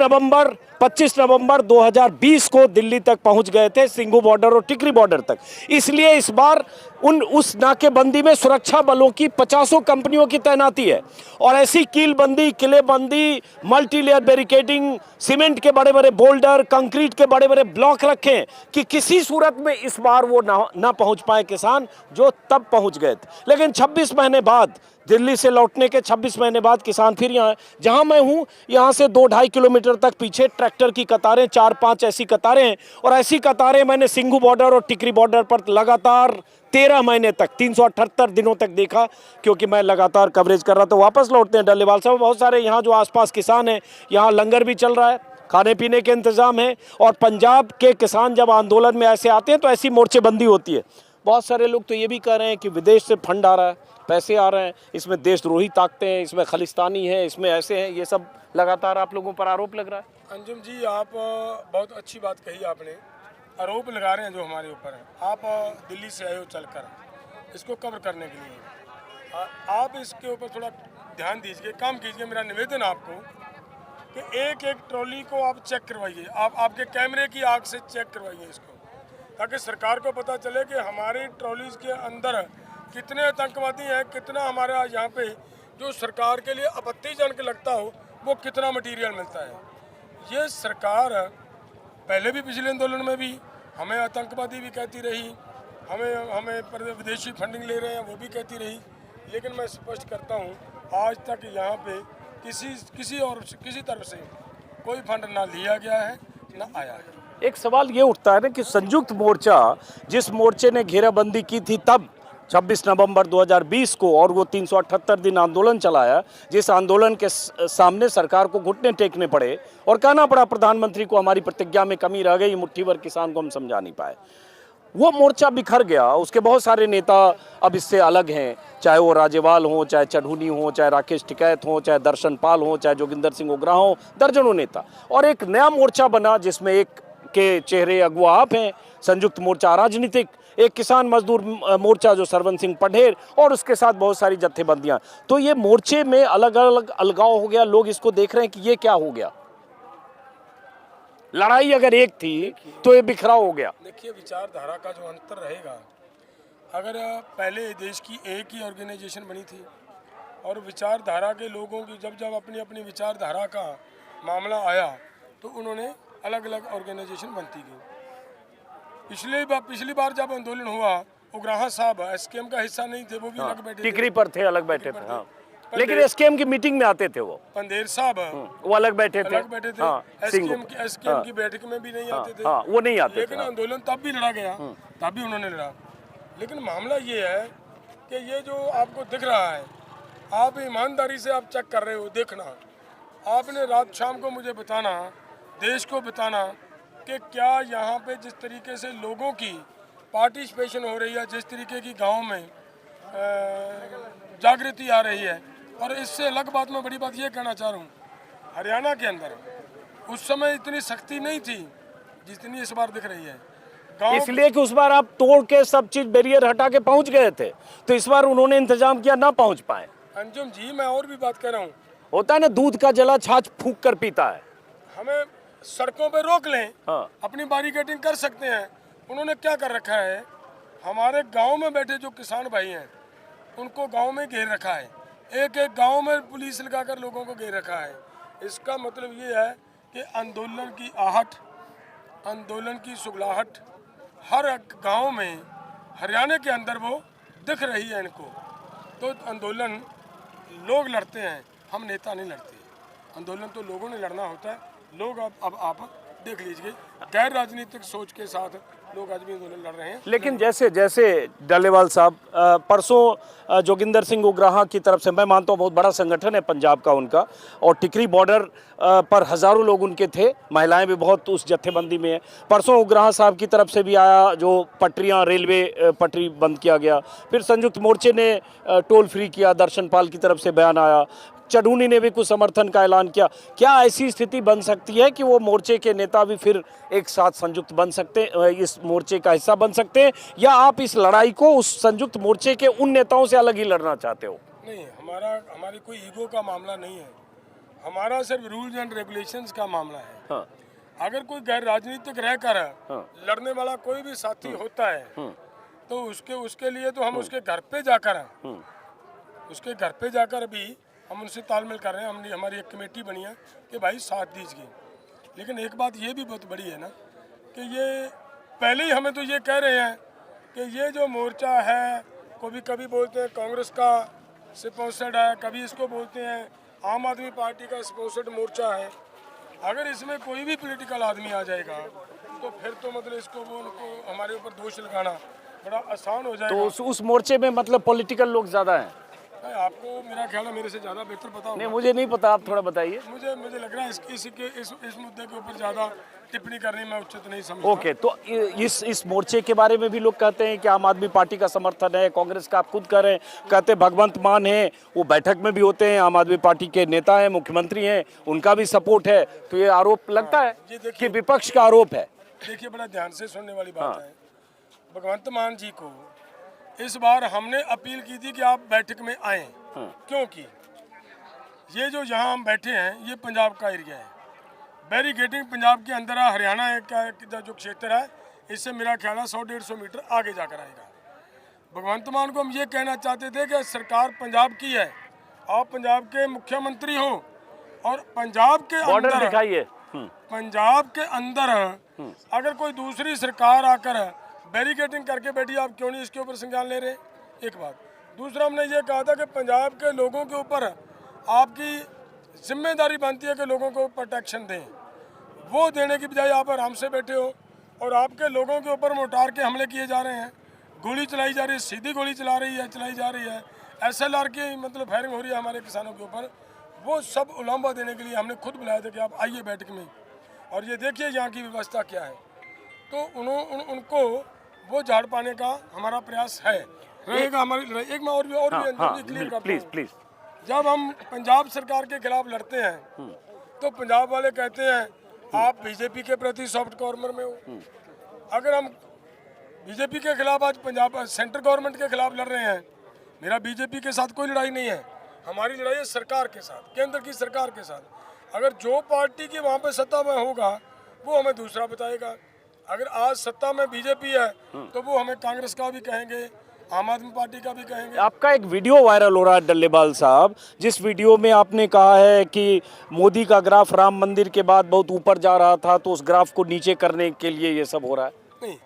नवंबर 2020 को दिल्ली तक पहुंच गए थे, सिंघू बॉर्डर और टिकरी बॉर्डर तक। इसलिए इस बार उस नाकेबंदी में सुरक्षा बलों की 50 कंपनियों की तैनाती है और ऐसी कीलबंदी, किलेबंदी, मल्टीलेयर बैरिकेडिंग, सीमेंट के बड़े बड़े बोल्डर, कंक्रीट के बड़े बड़े ब्लॉक रखे हैं कि किसी सूरत में इस बार वो ना पहुंच पाए किसान, जो तब पहुंच गए थे। लेकिन 26 महीने बाद, दिल्ली से लौटने के 26 महीने बाद किसान फिर यहाँ, जहाँ मैं हूँ यहाँ से 2-2.5 किलोमीटर तक पीछे ट्रैक्टर की कतारें, 4-5 ऐसी कतारें हैं। और ऐसी कतारें मैंने सिंघू बॉर्डर और टिकरी बॉर्डर पर लगातार 13 महीने तक, 378 दिनों तक देखा, क्योंकि मैं लगातार कवरेज कर रहा था। वापस लौटते हैं डल्लेवाल साहब, बहुत सारे यहाँ जो आसपास किसान हैं, यहाँ लंगर भी चल रहा है, खाने पीने के इंतजाम है। और पंजाब के किसान जब आंदोलन में ऐसे आते हैं तो ऐसी मोर्चेबंदी होती है। बहुत सारे लोग तो ये भी कह रहे हैं कि विदेश से फंड आ रहा है, पैसे आ रहे हैं, इसमें देशद्रोही ताकतें हैं, इसमें खालिस्तानी है, इसमें ऐसे हैं, ये सब लगातार आप लोगों पर आरोप लग रहा है। अंजुम जी, आप बहुत अच्छी बात कही आपने। आरोप लगा रहे हैं जो हमारे ऊपर है। आप दिल्ली से आए हो चलकर इसको कवर करने के लिए, आप इसके ऊपर थोड़ा ध्यान दीजिए, काम कीजिए। मेरा निवेदन आपको कि एक एक ट्रॉली को आप चेक करवाइए, आप आपके कैमरे की आँख से चेक करवाइए इसको, ताकि सरकार को पता चले कि हमारी ट्रॉलीज के अंदर कितने आतंकवादी हैं, कितना हमारे यहाँ पे जो सरकार के लिए आपत्तिजनक लगता हो वो कितना मटेरियल मिलता है। ये सरकार पहले भी पिछले आंदोलन में भी हमें आतंकवादी भी कहती रही, हमें विदेशी फंडिंग ले रहे हैं वो भी कहती रही। लेकिन मैं स्पष्ट करता हूँ, आज तक यहाँ पे किसी तरफ से कोई फंड ना लिया गया है ना आया है। एक सवाल ये उठता है ना कि संयुक्त मोर्चा, जिस मोर्चे ने घेराबंदी की थी तब 26 नवंबर 2020 को, और वो 378 दिन आंदोलन चलाया, जिस आंदोलन के सामने सरकार को घुटने टेकने पड़े और कहना पड़ा प्रधानमंत्री को हमारी प्रतिज्ञा में कमी रह गई, मुट्ठी भर किसान को हम समझा नहीं पाए, वो मोर्चा बिखर गया। उसके बहुत सारे नेता अब इससे अलग हैं, चाहे वो राजेवाल हो, चाहे चढ़ूनी हो, चाहे राकेश टिकैत हो, चाहे दर्शन पाल हो, चाहे जोगिंदर सिंह ओगरा हो, दर्जनों नेता। और एक नया मोर्चा बना जिसमें एक के चेहरे अगुआ आप हैं, संयुक्त मोर्चा राजनीतिक, एक किसान मजदूर मोर्चा जो सरवन सिंह पढ़ेर, और उसके साथ बहुत सारी जत्थेबंदियां। तो ये मोर्चे में अलग अलग अलगाव हो गया, लोग इसको देख रहे हैं कि ये क्या हो गया। लड़ाई अगर एक थी तो ये बिखराव हो गया। देखिए, विचारधारा का जो अंतर रहेगा, अगर पहले देश की एक ही ऑर्गेनाइजेशन बनी थी और विचारधारा के लोगों की जब जब अपनी अपनी विचारधारा का मामला आया तो उन्होंने अलग अलग ऑर्गेनाइजेशन बनती गई। पिछली बार जब आंदोलन हुआ, उग्राहा साहब एसकेएम का हिस्सा नहीं थे, वो भी अलग बैठे थे, टिकरी पर थे, अलग बैठे थे। हाँ, लेकिन एसकेएम की मीटिंग में आते थे वो। पंदेर साहब वो अलग बैठे थे। हाँ, एसकेएम की बैठक में भी नहीं आते थे। हाँ, वो नहीं आते थे। लेकिन आंदोलन तब भी लड़ा गया, तब भी उन्होंने लड़ा। लेकिन मामला ये है कि ये जो आपको दिख रहा है, आप ईमानदारी से आप चेक कर रहे हो, देखना, आपने रात शाम को मुझे बताना, देश को बताना कि क्या यहाँ पे जिस तरीके से लोगों की पार्टिसिपेशन हो रही है, जिस तरीके की गांव में जागृति आ रही है। और इससे अलग बात, मैं बड़ी बात ये कहना चाह रहा हूँ, हरियाणा के अंदर उस समय इतनी सख्ती नहीं थी जितनी इस बार दिख रही है। इसलिए कि उस बार आप तोड़ के सब चीज बैरियर हटा के पहुंच गए थे, तो इस बार उन्होंने इंतजाम किया, ना पहुंच पाए। अंजुम जी, मैं और भी बात कह रहा हूँ, होता है ना, दूध का जला छाछ फूंक कर पीता है। हमें सड़कों पे रोक लें, हाँ। अपनी बैरिकेडिंग कर सकते हैं। उन्होंने क्या कर रखा है, हमारे गांव में बैठे जो किसान भाई हैं उनको गांव में घेर रखा है, एक एक गांव में पुलिस लगाकर लोगों को घेर रखा है। इसका मतलब ये है कि आंदोलन की आहट, आंदोलन की सुगलाहट हर गांव में हरियाणा के अंदर वो दिख रही है इनको। तो आंदोलन लोग लड़ते हैं, हम नेता नहीं लड़ते। आंदोलन तो लोगों ने लड़ना होता है। लोग अब आप देख लीजिए, गैर राजनीतिक सोच के साथ लोग आज भी आंदोलन लड़ रहे हैं। लेकिन जैसे जैसे डल्लेवाल साहब, परसों जोगिंदर सिंह उग्राहा की तरफ से, मैं मानता हूँ बहुत बड़ा संगठन है पंजाब का उनका, और टिकरी बॉर्डर पर हजारों लोग उनके थे, महिलाएं भी बहुत उस जत्थेबंदी में है। परसों उग्राहा साहब की तरफ से भी आया, जो पटरियां, रेलवे पटरी बंद किया गया। फिर संयुक्त मोर्चे ने टोल फ्री किया, दर्शन पाल की तरफ से बयान आया, चढ़ूनी ने भी कुछ समर्थन का ऐलान किया। क्या ऐसी स्थिति बन सकती है कि वो मोर्चे के नेता भी फिर एक साथ संयुक्त बन सकते, इस मोर्चे का हिस्सा बन सकते हैं, या आप इस लड़ाई को उस संयुक्त मोर्चे के उन नेताओं से अलग ही लड़ना चाहते हो? नहीं, हमारी कोई ईगो का मामला नहीं है, हमारा सिर्फ रूल्स एंड रेगुलेशंस का मामला है। हाँ। अगर कोई गैर राजनीतिक रहकर लड़ने वाला कोई भी साथी होता है तो उसके लिए तो हम उसके घर पे जाकर भी हम उनसे तालमेल कर रहे हैं। हमारी एक कमेटी बनी है कि भाई साथ दीजिए। लेकिन एक बात ये भी बहुत बड़ी है ना कि ये पहले ही हमें तो ये कह रहे हैं कि ये जो मोर्चा है, कभी बोलते हैं कांग्रेस का स्पॉन्सर्ड है, कभी इसको बोलते हैं आम आदमी पार्टी का स्पॉन्सर्ड मोर्चा है। अगर इसमें कोई भी पॉलिटिकल आदमी आ जाएगा तो फिर तो मतलब उनको हमारे ऊपर दोष लगाना बड़ा आसान हो जाएगा। तो उस मोर्चे में मतलब पॉलिटिकल लोग ज्यादा हैं? आपको मेरा ख्याल है मेरे से ज़्यादा बेहतर पता होगा। नहीं, मुझे नहीं पता, आप थोड़ा बताइए। मुझे लग रहा है इस मुद्दे के ऊपर ज़्यादा टिप्पणी करनी मैं उचित नहीं समझता। ओके, तो इस मोर्चे के बारे में भी लोग कहते हैं कि आम आदमी पार्टी का समर्थन है, कांग्रेस का। आप खुद कह रहे हैं, कहते भगवंत मान है, वो बैठक में भी होते हैं, आम आदमी पार्टी के नेता हैं, मुख्यमंत्री हैं, उनका भी सपोर्ट है। तो ये आरोप लगता है कि विपक्ष का आरोप है। देखिए, बड़ा ध्यान से सुनने वाली बात है। भगवंत मान जी को इस बार हमने अपील की थी कि आप बैठक में आएं, क्योंकि ये जो यहाँ हम बैठे हैं ये पंजाब का एरिया है। बैरिकेडिंग पंजाब के अंदर है, हरियाणा का जो क्षेत्र है इससे मेरा ख्याल है 100-150 मीटर आगे जाकर आएगा। भगवंत मान को हम ये कहना चाहते थे कि सरकार पंजाब की है, आप पंजाब के मुख्यमंत्री हो और पंजाब के बॉर्डर दिखाइए। पंजाब के अंदर अगर कोई दूसरी सरकार आकर बैरिकेडिंग करके बैठी, आप क्यों नहीं इसके ऊपर संज्ञान ले रहे? एक बात। दूसरा, हमने ये कहा था कि पंजाब के लोगों के ऊपर आपकी जिम्मेदारी बनती है कि लोगों को प्रोटेक्शन दें। वो देने की बजाय आप आराम से बैठे हो और आपके लोगों के ऊपर मोटार के हमले किए जा रहे हैं, गोली चलाई जा रही है, सीधी गोली चलाई जा रही है, SLR की मतलब फायरिंग हो रही है हमारे किसानों के ऊपर। वो सब उलांबा देने के लिए हमने खुद बुलाया था कि आप आइए बैठक में और ये देखिए यहाँ की व्यवस्था क्या है। तो उनको वो झाड़ पाने का हमारा प्रयास है, रहेगा हमारी। एक मैं और भी क्लियर करता हूं। जब हम पंजाब सरकार के खिलाफ लड़ते हैं तो पंजाब वाले कहते हैं आप बीजेपी के प्रति सॉफ्ट कॉर्नर में हो। अगर हम बीजेपी के खिलाफ आज पंजाब सेंट्रल गवर्नमेंट के खिलाफ लड़ रहे हैं, मेरा बीजेपी के साथ कोई लड़ाई नहीं है, हमारी लड़ाई है सरकार के साथ, केंद्र की सरकार के साथ। अगर जो पार्टी की वहाँ पे सत्ता में होगा वो हमें दूसरा बताएगा। अगर आज सत्ता में बीजेपी है तो वो हमें कांग्रेस का भी कहेंगे, आम आदमी पार्टी का भी कहेंगे। आपका एक वीडियो वायरल हो रहा है डल्लेबाल साहब, जिस वीडियो में आपने कहा है कि मोदी का ग्राफ राम मंदिर के बाद बहुत ऊपर जा रहा था, तो उस ग्राफ को नीचे करने के लिए ये सब हो रहा है। नहीं,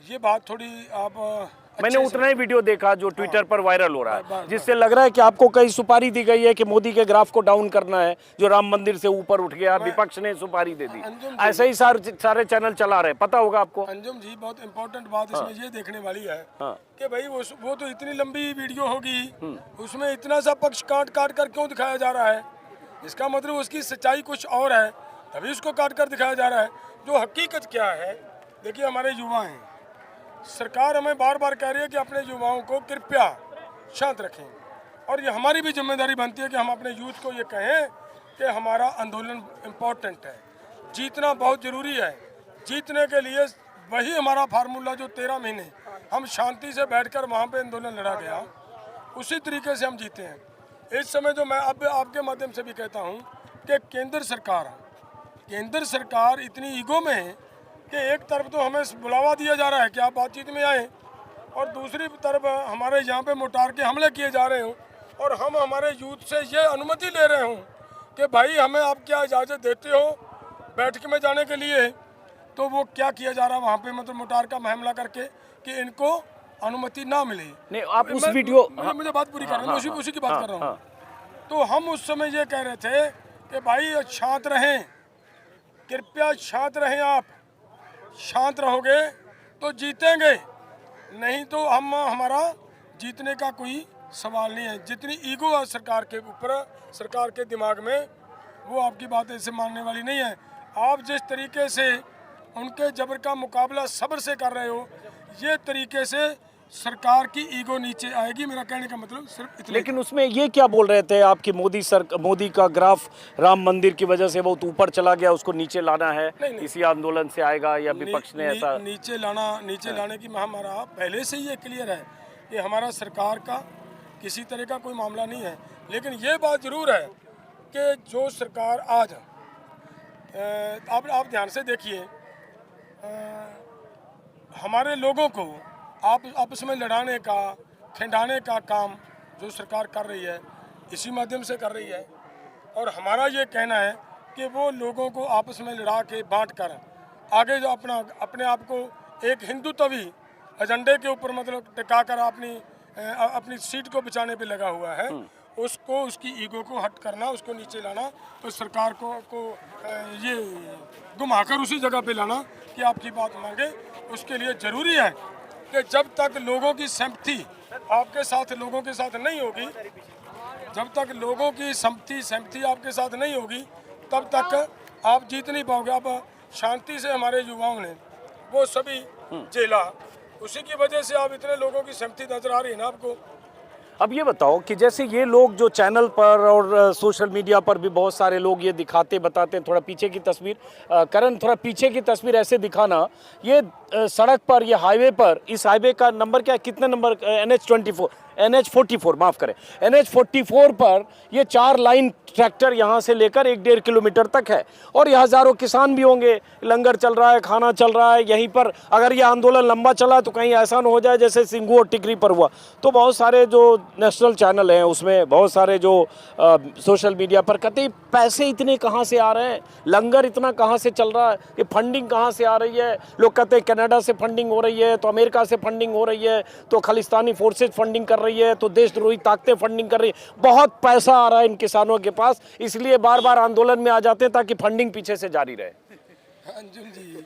ये बात थोड़ी आप मैंने उतना ही वीडियो देखा जो ट्विटर पर वायरल हो रहा है, जिससे लग रहा है कि आपको कई सुपारी दी गई है कि मोदी के ग्राफ को डाउन करना है, जो राम मंदिर से ऊपर उठ गया, विपक्ष ने सुपारी दे दी। ऐसे ही सारे चैनल चला रहे, पता होगा आपको। अंजुम जी, बहुत इंपॉर्टेंट बात इसमें ये देखने वाली है कि भाई वो तो इतनी लंबी वीडियो होगी, उसमें इतना सा पक्ष काट काट कर क्यों दिखाया जा रहा है? इसका मतलब उसकी सच्चाई कुछ और है, तभी उसको काट कर दिखाया जा रहा है। जो हकीकत क्या है, देखिए हमारे युवा हैं, सरकार हमें बार बार कह रही है कि अपने युवाओं को कृपया शांत रखें, और ये हमारी भी जिम्मेदारी बनती है कि हम अपने यूथ को ये कहें कि हमारा आंदोलन इम्पोर्टेंट है, जीतना बहुत ज़रूरी है। जीतने के लिए वही हमारा फार्मूला जो 13 महीने हम शांति से बैठकर वहाँ पे आंदोलन लड़ा गया, उसी तरीके से हम जीते हैं। इस समय जो मैं अब आपके माध्यम से भी कहता हूँ कि केंद्र सरकार इतनी ईगो में है कि एक तरफ तो हमें बुलावा दिया जा रहा है कि आप बातचीत में आए, और दूसरी तरफ हमारे यहाँ पे मोटार के हमले किए जा रहे हों, और हम हमारे यूथ से ये अनुमति ले रहे हों कि भाई हमें आप क्या इजाज़त देते हो बैठक में जाने के लिए, तो वो क्या किया जा रहा है वहाँ पे, मतलब मोटार का हमला करके कि इनको अनुमति ना मिले। नहीं, आप उस वीडियो मुझे बात पूरी कर रहा हूँ, उसी की बात कर रहा हूँ। तो हम उस समय ये कह रहे थे कि भाई शांत रहें, कृपया शांत रहें, आप शांत रहोगे तो जीतेंगे, नहीं तो हमारा जीतने का कोई सवाल नहीं है। जितनी ईगो है सरकार के ऊपर, सरकार के दिमाग में, वो आपकी बात ऐसे मानने वाली नहीं है। आप जिस तरीके से उनके जबर का मुकाबला सब्र से कर रहे हो, ये तरीके से सरकार की ईगो नीचे आएगी। मेरा कहने का मतलब सिर्फ इतना। लेकिन उसमें ये क्या बोल रहे थे आप कि मोदी का ग्राफ राम मंदिर की वजह से बहुत ऊपर चला गया, उसको नीचे लाना है, इसी आंदोलन से आएगा, या विपक्ष ने ऐसा नीचे लाने की हमारा पहले से ही ये क्लियर है कि हमारा सरकार का किसी तरह का कोई मामला नहीं है। लेकिन ये बात जरूर है कि जो सरकार आज आप ध्यान से देखिए, हमारे लोगों को आपस में लड़ाने का, खिंडाने का काम जो सरकार कर रही है, इसी माध्यम से कर रही है। और हमारा ये कहना है कि वो लोगों को आपस में लड़ा के बांट कर आगे जो अपने आप को एक हिंदुत्वी एजेंडे के ऊपर मतलब टिका कर अपनी सीट को बचाने पे लगा हुआ है, उसको उसकी ईगो को हट करना, उसको नीचे लाना, तो सरकार को ये घुमाकर उसी जगह पे लाना कि आपकी बात मांगे। उसके लिए ज़रूरी है कि जब तक लोगों की सहमति आपके साथ लोगों के साथ नहीं होगी, जब तक लोगों की सहमति आपके साथ नहीं होगी, तब तक आप जीत नहीं पाओगे। अब शांति से हमारे युवाओं ने वो सभी झेला, उसी की वजह से आप इतने लोगों की सहमति नजर आ रही है ना आपको। अब ये बताओ कि जैसे ये लोग जो चैनल पर और सोशल मीडिया पर भी बहुत सारे लोग ये दिखाते बताते हैं, थोड़ा पीछे की तस्वीर करण, थोड़ा पीछे की तस्वीर ऐसे दिखाना, ये सड़क पर, ये हाईवे पर, इस हाईवे का नंबर क्या है, कितने नंबर, NH44 माफ़ करें, NH44 पर ये 4 लाइन ट्रैक्टर यहाँ से लेकर 1-1.5 किलोमीटर तक है, और ये हज़ारों किसान भी होंगे, लंगर चल रहा है, खाना चल रहा है यहीं पर। अगर ये आंदोलन लंबा चला तो कहीं ऐसा न हो जाए जैसे सिंघू और टिकरी पर हुआ। तो बहुत सारे जो नेशनल चैनल हैं, उसमें बहुत सारे जो सोशल मीडिया पर कहते हैं पैसे इतने कहाँ से आ रहे हैं, लंगर इतना कहाँ से चल रहा है, ये फंडिंग कहाँ से आ रही है। लोग कहते हैं कनाडा से फंडिंग हो रही है, तो अमेरिका से फंडिंग हो रही है, तो खालिस्तानी फोर्सेज फंडिंग कर रही है, तो देशद्रोही ताकतें फंडिंग कर रही है। बहुत पैसा आ रहा है इन किसानों के पास, इसलिए बार बार आंदोलन में आ जाते हैं ताकि फंडिंग पीछे से जारी रहे। अंजुम जी,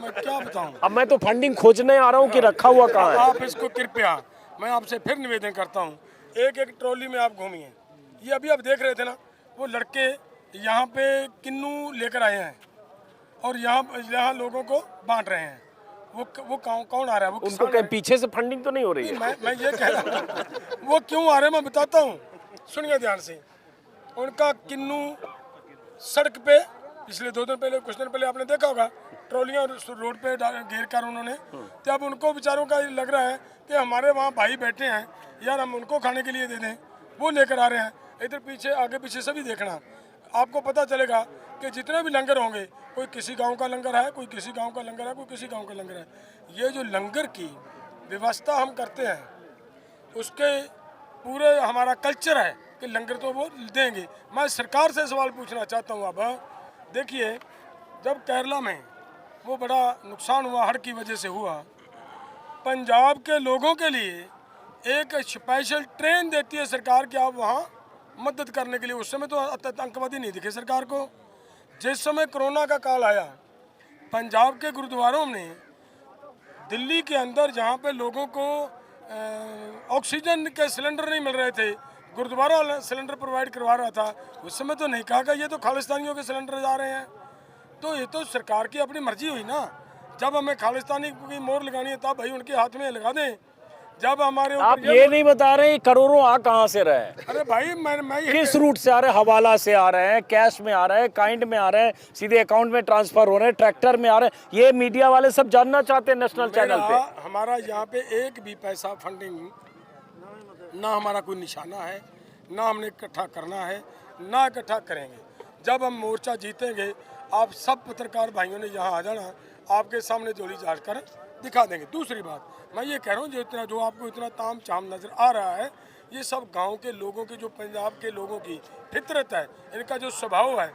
मैं क्या बताऊं, अब मैं तो फंडिंग खोजने आ रहा हूं कि रखा हुआ कहाँ है। आप इसको कृपया, मैं आपसे फिर निवेदन करता हूं, एक ट्रॉली में आप घूमिए। ये अभी आप देख रहे थे ना, वो लड़के यहाँ पे किन्नू लेकर आए हैं और यहाँ लोगों को बांट रहे हैं। वो कौन आ रहा है? वो उनको कहीं पीछे से फंडिंग तो नहीं हो रही है? मैं ये कह रहा हूँ वो क्यों आ रहे हैं, मैं बताता हूँ, सुनिए ध्यान से। उनका किन्नू सड़क पे पिछले 2 दिन पहले, कुछ दिन पहले आपने देखा होगा ट्रॉलियां रोड पे घेर कर उन्होंने, तो अब उनको बेचारों का लग रहा है कि हमारे वहाँ भाई बैठे हैं यार, हम उनको खाने के लिए दे दें, वो लेकर आ रहे हैं। इधर पीछे आगे पीछे सभी देखना, आपको पता चलेगा कि जितने भी लंगर होंगे, कोई किसी गांव का लंगर है, कोई किसी गांव का लंगर है, कोई किसी गांव का लंगर है। ये जो लंगर की व्यवस्था हम करते हैं, उसके पूरे हमारा कल्चर है कि लंगर तो वो देंगे। मैं सरकार से सवाल पूछना चाहता हूँ। अब देखिए, जब केरला में वो बड़ा नुकसान हुआ, हड़्ह की वजह से हुआ, पंजाब के लोगों के लिए एक स्पेशल ट्रेन देती है सरकार कि आप वहाँ मदद करने के लिए। उस समय तो आतंकवादी नहीं दिखे सरकार को। जिस समय कोरोना का काल आया, पंजाब के गुरुद्वारों में, दिल्ली के अंदर जहाँ पे लोगों को ऑक्सीजन के सिलेंडर नहीं मिल रहे थे, गुरुद्वारा सिलेंडर प्रोवाइड करवा रहा था। उस समय तो नहीं कहा कि ये तो खालिस्तानियों के सिलेंडर जा रहे हैं। तो ये तो सरकार की अपनी मर्जी हुई ना। जब हमें खालिस्तानी की मोहर लगानी है तब भाई उनके हाथ में लगा दें। जब हमारे आप ये नहीं बता रहे करोड़ों आ कहाँ से रहे हैं? अरे भाई मैं किस रूट से आ रहे हैं? हवाला से आ रहे हैं, कैश में आ रहे हैं, काइंड में आ रहे हैं, सीधे अकाउंट में ट्रांसफर हो रहे हैं, ट्रैक्टर में आ रहे हैं? ये मीडिया वाले सब जानना चाहते हैं नेशनल चैनल पे। हमारा यहाँ पे एक भी पैसा फंडिंग ना, हमारा कोई निशाना है ना, हमने इकट्ठा करना है ना इकट्ठा करेंगे। जब हम मोर्चा जीतेंगे, आप सब पत्रकार भाइयों ने यहाँ आ जाना, आपके सामने जोड़ी झाड़ कर दिखा देंगे। दूसरी बात मैं ये कह रहा हूँ, जो आपको इतना ताम झाम नजर आ रहा है, ये सब गांव के लोगों की, जो पंजाब के लोगों की फितरत है, इनका जो स्वभाव है,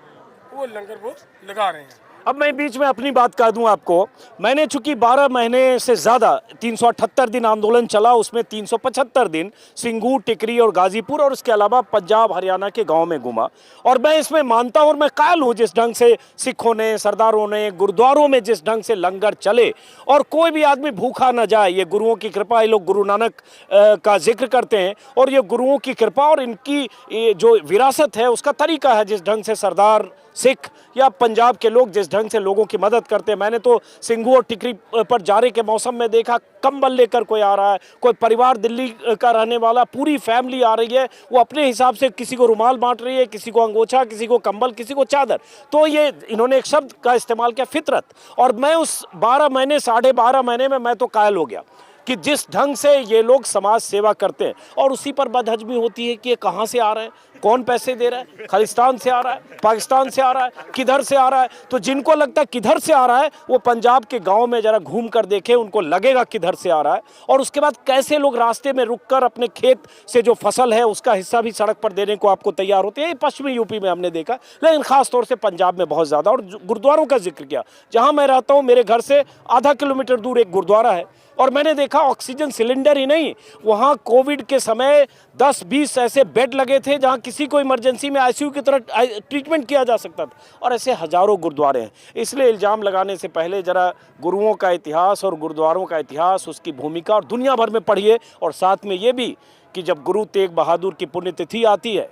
वो लंगर वो लगा रहे हैं। अब मैं बीच में अपनी बात कह दूं आपको, मैंने चूंकि 12 महीने से ज़्यादा 378 दिन आंदोलन चला, उसमें 375 दिन सिंगूर, टिकरी और गाजीपुर और उसके अलावा पंजाब हरियाणा के गांव में घूमा। और मैं इसमें मानता हूं और मैं कायल हूं जिस ढंग से सिखों ने, सरदारों ने, गुरुद्वारों में जिस ढंग से लंगर चले और कोई भी आदमी भूखा न जाए। ये गुरुओं की कृपा, ये लोग गुरु नानक का जिक्र करते हैं और ये गुरुओं की कृपा और इनकी जो विरासत है उसका तरीका है, जिस ढंग से सरदार, सिख या पंजाब के लोग जिस ढंग से लोगों की मदद करते हैं। मैंने तो सिंगू और टिकरी पर जारे के मौसम में देखा, कंबल लेकर कोई आ रहा है, कोई परिवार दिल्ली का रहने वाला, पूरी फैमिली आ रही है, वो अपने हिसाब से किसी को रुमाल बांट रही है, किसी को अंगोछा, किसी को कंबल, किसी को चादर। तो ये इन्होंने एक शब्द का इस्तेमाल किया, फितरत। और मैं उस 12 महीने, 12.5 महीने में मैं तो कायल हो गया कि जिस ढंग से ये लोग समाज सेवा करते हैं। और उसी पर बदहजमी होती है कि ये कहाँ से आ रहे हैं, कौन पैसे दे रहा है, खालिस्तान से आ रहा है, पाकिस्तान से आ रहा है, किधर से आ रहा है। तो जिनको लगता है किधर से आ रहा है, वो पंजाब के गांव में जरा घूम कर देखे, उनको लगेगा किधर से आ रहा है। और उसके बाद कैसे लोग रास्ते में रुककर अपने खेत से जो फसल है उसका हिस्सा भी सड़क पर देने को आपको तैयार होते हैं। पश्चिमी यूपी में हमने देखा, लेकिन खासतौर से पंजाब में बहुत ज़्यादा। और गुरुद्वारों का जिक्र किया, जहाँ मैं रहता हूँ मेरे घर से आधा किलोमीटर दूर एक गुरुद्वारा है और मैंने देखा ऑक्सीजन सिलेंडर ही नहीं, वहाँ कोविड के समय 10-20 ऐसे बेड लगे थे जहाँ किसी को इमरजेंसी में आईसीयू की तरह ट्रीटमेंट किया जा सकता था। और ऐसे हजारों गुरुद्वारे हैं। इसलिए इल्ज़ाम लगाने से पहले ज़रा गुरुओं का इतिहास और गुरुद्वारों का इतिहास, उसकी भूमिका और दुनिया भर में पढ़िए। और साथ में ये भी कि जब गुरु तेग बहादुर की पुण्यतिथि आती है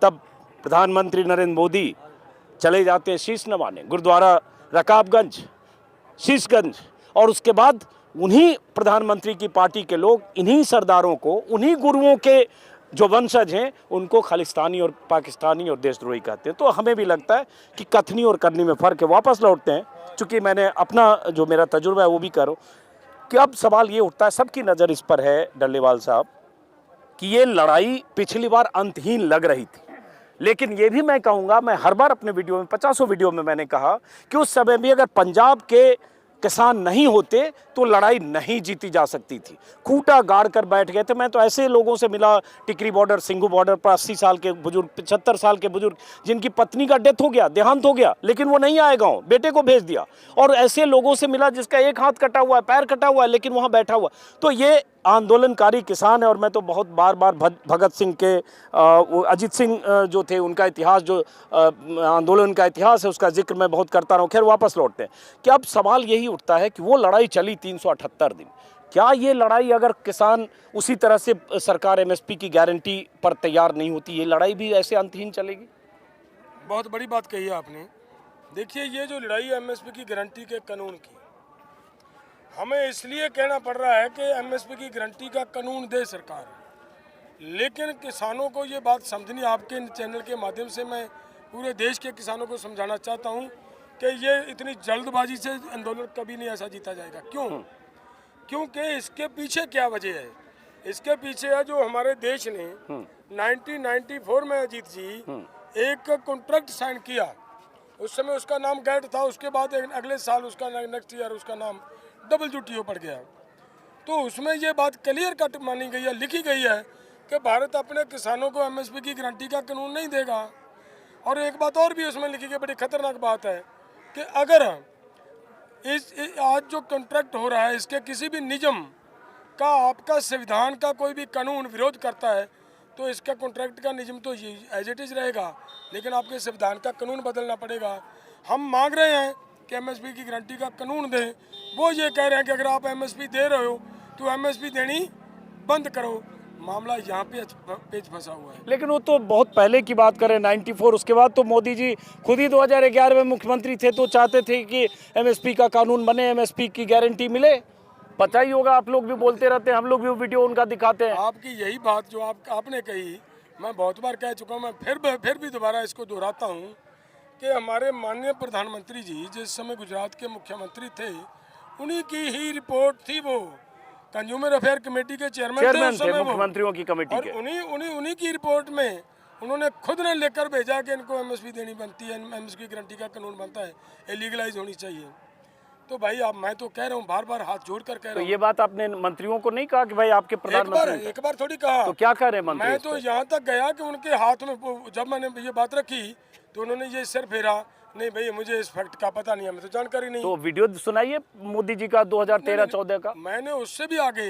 तब प्रधानमंत्री नरेंद्र मोदी चले जाते हैं शीश नवाने, गुरुद्वारा रकाबगंज, शीशगंज, और उसके बाद उन्हीं प्रधानमंत्री की पार्टी के लोग इन्हीं सरदारों को, उन्हीं गुरुओं के जो वंशज हैं, उनको खालिस्तानी और पाकिस्तानी और देशद्रोही कहते हैं। तो हमें भी लगता है कि कथनी और करनी में फ़र्क है। वापस लौटते हैं, चूँकि मैंने अपना जो मेरा तजुर्बा है वो भी करो कि अब सवाल ये उठता है, सबकी नज़र इस पर है डल्लेवाल साहब, कि ये लड़ाई पिछली बार अंतहीन लग रही थी। लेकिन ये भी मैं कहूँगा, मैं हर बार अपने वीडियो में, 50 वीडियो में मैंने कहा कि उस समय भी अगर पंजाब के किसान नहीं होते तो लड़ाई नहीं जीती जा सकती थी। खूंटा गाड़ कर बैठ गए थे। मैं तो ऐसे लोगों से मिला, टिकरी बॉर्डर, सिंगू बॉर्डर पर 80 साल के बुजुर्ग, 75 साल के बुजुर्ग, जिनकी पत्नी का डेथ हो गया, देहांत हो गया, लेकिन वो नहीं आए गाँव, बेटे को भेज दिया। और ऐसे लोगों से मिला जिसका एक हाथ कटा हुआ है, पैर कटा हुआ है, लेकिन वहाँ बैठा हुआ। तो ये आंदोलनकारी किसान है। और मैं तो बहुत बार भगत सिंह के, अजीत सिंह जो थे, उनका इतिहास, जो आंदोलन का इतिहास है, उसका जिक्र मैं बहुत करता रहा हूँ। खैर वापस लौटते हैं कि अब सवाल यही उठता है कि वो लड़ाई चली 378 दिन, क्या ये लड़ाई अगर किसान उसी तरह से, सरकार एमएसपी की गारंटी पर तैयार नहीं होती, ये लड़ाई भी ऐसे अंतहीन चलेगी? बहुत बड़ी बात कही है आपने। देखिए, ये जो लड़ाई है एमएसपी की गारंटी के कानून की, हमें इसलिए कहना पड़ रहा है कि एमएसपी की गारंटी का कानून दे सरकार, लेकिन किसानों को ये बात समझनी, आपके चैनल के माध्यम से मैं पूरे देश के किसानों को समझाना चाहता हूँ कि ये इतनी जल्दबाजी से आंदोलन कभी नहीं ऐसा जीता जाएगा। क्यों? क्योंकि इसके पीछे क्या वजह है? इसके पीछे है जो हमारे देश ने 1994 में अजीत जी एक कॉन्ट्रैक्ट साइन किया। उस समय उसका नाम गैट था, उसके बाद अगले साल उसका नेक्स्ट ईयर उसका नाम WTO पड़ गया। तो उसमें ये बात क्लियर कट मानी गई है, लिखी गई है कि भारत अपने किसानों को MSP की गारंटी का कानून नहीं देगा। और एक बात और भी उसमें लिखी गई, बड़ी खतरनाक बात है कि अगर आज जो कॉन्ट्रैक्ट हो रहा है इसके किसी भी नियम का आपका संविधान का कोई भी कानून विरोध करता है तो इसका कॉन्ट्रैक्ट का नियम तो एज इट इज रहेगा, लेकिन आपके संविधान का कानून बदलना पड़ेगा। हम मांग रहे हैं कि MSP की गारंटी का कानून दें। वो ये कह रहे हैं कि अगर आप MSP दे रहे हो तो MSP देनी बंद करो। मामला यहाँ पे पेच फंसा हुआ है। लेकिन वो तो बहुत पहले की बात करें 94, उसके बाद तो मोदी जी खुद ही 2011 में मुख्यमंत्री थे तो चाहते थे कि MSP का कानून बने, MSP की गारंटी मिले। पता ही होगा, आप लोग भी बोलते रहते हैं, हम लोग भी वीडियो उनका दिखाते हैं। आपकी यही बात जो आपने कही मैं बहुत बार कह चुका हूँ, मैं फिर भी दोबारा इसको दोहराता हूँ कि हमारे माननीय प्रधानमंत्री जी जिस समय गुजरात के मुख्यमंत्री थे उन्हीं की ही रिपोर्ट थी, वो कंज्यूमर अफेयर कमेटी के चेयरमैन थे मुख्यमंत्रियों की कमेटी और के। उन्हीं की रिपोर्ट में उन्होंने खुद ने लेकर भेजा कि इनको MSP देनी बनती है, MSP की गारंटी का कानून बनता है, ये लीगलाइज होनी चाहिए। तो भाई आप, मैं तो कह रहा हूँ, बार बार हाथ जोड़ कर कह रहा हूँ। तो ये बात आपने मंत्रियों को नहीं कहा कि भाई आपके प्रधानमंत्री? एक बार थोड़ी कहा। तो क्या कह रहे हैं मंत्री? मैं तो यहाँ तक गया कि उनके हाथ में जब मैंने ये बात रखी तो उन्होंने ये सिर फेरा, नहीं भाई मुझे इस फैक्ट का पता नहीं है, हमें तो जानकारी नहीं। तो वीडियो सुनाइए मोदी जी का 2013-14 का। मैंने उससे भी आगे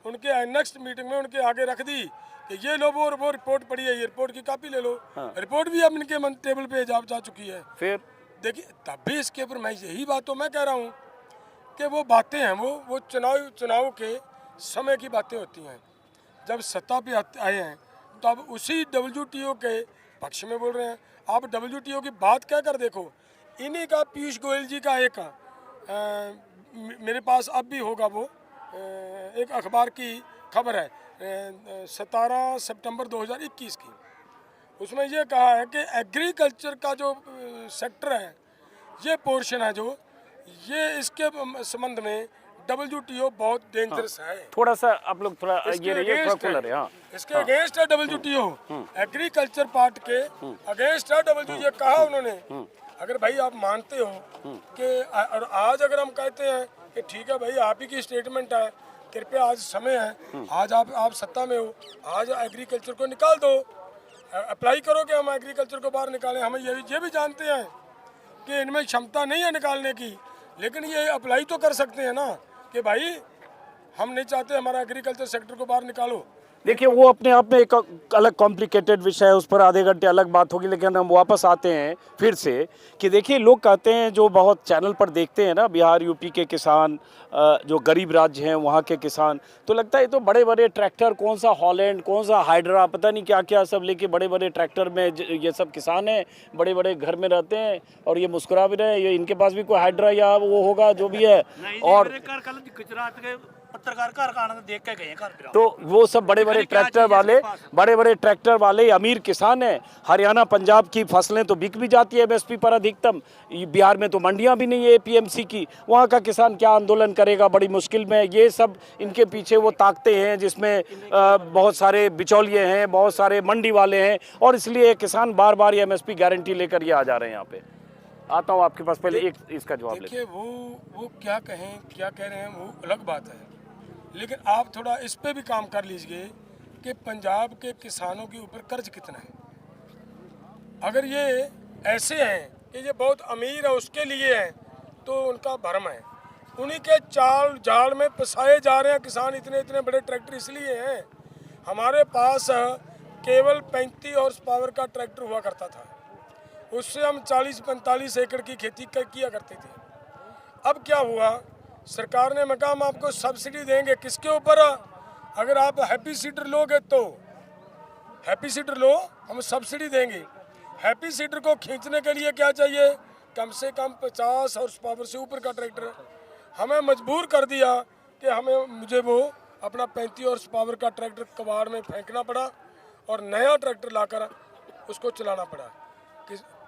उनके नेक्स्ट मीटिंग में उनके आगे रख दी कि ये लो वो रिपोर्ट पड़ी है, ये रिपोर्ट की कॉपी ले लो। रिपोर्ट भी अब इनके टेबल पे जा चुकी है। फिर देखिए तब भी इसके ऊपर मैं यही बात तो मैं कह रहा हूँ कि वो बातें हैं वो चुनाव के समय की बातें होती हैं। जब सत्ता पे आए हैं तो अब उसी WTO के पक्ष में बोल रहे हैं। आप WTO की बात कह कर देखो, इन्हीं का पीयूष गोयल जी का एक मेरे पास अब भी होगा वो एक अखबार की खबर है 17 सितंबर 2021 की। उसमें ये कहा है कि एग्रीकल्चर का जो सेक्टर है, ये पोर्शन है जो ये इसके संबंध में WTO बहुत डेंजरस है। थोड़ा सा आप लोग थोड़ा ये रहिए, थोड़ा कूलर है। हाँ, इसके अगेंस्ट है WTO, एग्रीकल्चर पार्ट के अगेंस्ट है WTO। ये कहा उन्होंने। अगर भाई आप मानते हो कि और आज अगर हम कहते हैं कि ठीक है भाई आप ही की स्टेटमेंट है, कृपया आज समय है, आज आप सत्ता में हो, आज एग्रीकल्चर को निकाल दो, अप्लाई करो कि हम एग्रीकल्चर को बाहर निकालें। हमें ये भी जानते हैं कि इनमें क्षमता नहीं है निकालने की, लेकिन ये अप्लाई तो कर सकते हैं ना कि भाई हम नहीं चाहते हमारा एग्रीकल्चर सेक्टर को बाहर निकालो। देखिए वो अपने आप में एक अलग कॉम्प्लिकेटेड विषय है, उस पर आधे घंटे अलग बात होगी। लेकिन हम वापस आते हैं फिर से कि देखिए लोग कहते हैं, जो बहुत चैनल पर देखते हैं ना, बिहार यूपी के किसान, जो गरीब राज्य हैं वहाँ के किसान, तो लगता है ये तो बड़े बड़े ट्रैक्टर, कौन सा हॉलैंड, कौन सा हाइड्रा, पता नहीं क्या क्या सब लेके बड़े बड़े ट्रैक्टर में ये सब किसान हैं, बड़े बड़े घर में रहते हैं और ये मुस्कुरा भी रहे हैं। ये इनके पास भी कोई हाइड्रा या वो होगा जो भी है। और गुजरात के पत्रकार का आनंद देख के गए घर। तो वो सब बड़े बड़े ट्रैक्टर वाले अमीर किसान हैं। हरियाणा पंजाब की फसलें तो बिक भी जाती है MSP पर अधिकतम। बिहार में तो मंडियां भी नहीं है APMC की। वहाँ का किसान क्या आंदोलन करेगा, बड़ी मुश्किल में। ये सब इनके पीछे वो ताकते हैं जिसमें बहुत सारे बिचौलिए हैं, बहुत सारे मंडी वाले हैं, और इसलिए किसान बार बार ये MSP गारंटी लेकर ये आ जा रहे हैं यहाँ पे। आता हूँ आपके पास, पहले एक इसका जवाब देखिए वो क्या कहें, क्या कह रहे हैं वो अलग बात है, लेकिन आप थोड़ा इस पे भी काम कर लीजिए कि पंजाब के किसानों के ऊपर कर्ज कितना है। अगर ये ऐसे हैं कि ये बहुत अमीर है उसके लिए है तो उनका भरम है। उन्हीं के चाल जाल में फंसाए जा रहे हैं किसान। इतने इतने बड़े ट्रैक्टर इसलिए हैं, हमारे पास केवल 35 हॉर्स पावर का ट्रैक्टर हुआ करता था, उससे हम 40-45 एकड़ की खेती किया करते थे। अब क्या हुआ, सरकार ने कहा हम आपको सब्सिडी देंगे। किसके ऊपर? अगर आप हैप्पी सीडर लोगे तो हैप्पी सीडर लो, हम सब्सिडी देंगे। हैप्पी सीडर को खींचने के लिए क्या चाहिए? कम से कम 50 हॉर्स पावर से ऊपर का ट्रैक्टर। हमें मजबूर कर दिया कि मुझे वो अपना 35 हॉर्स पावर का ट्रैक्टर कबाड़ में फेंकना पड़ा और नया ट्रैक्टर लाकर उसको चलाना पड़ा।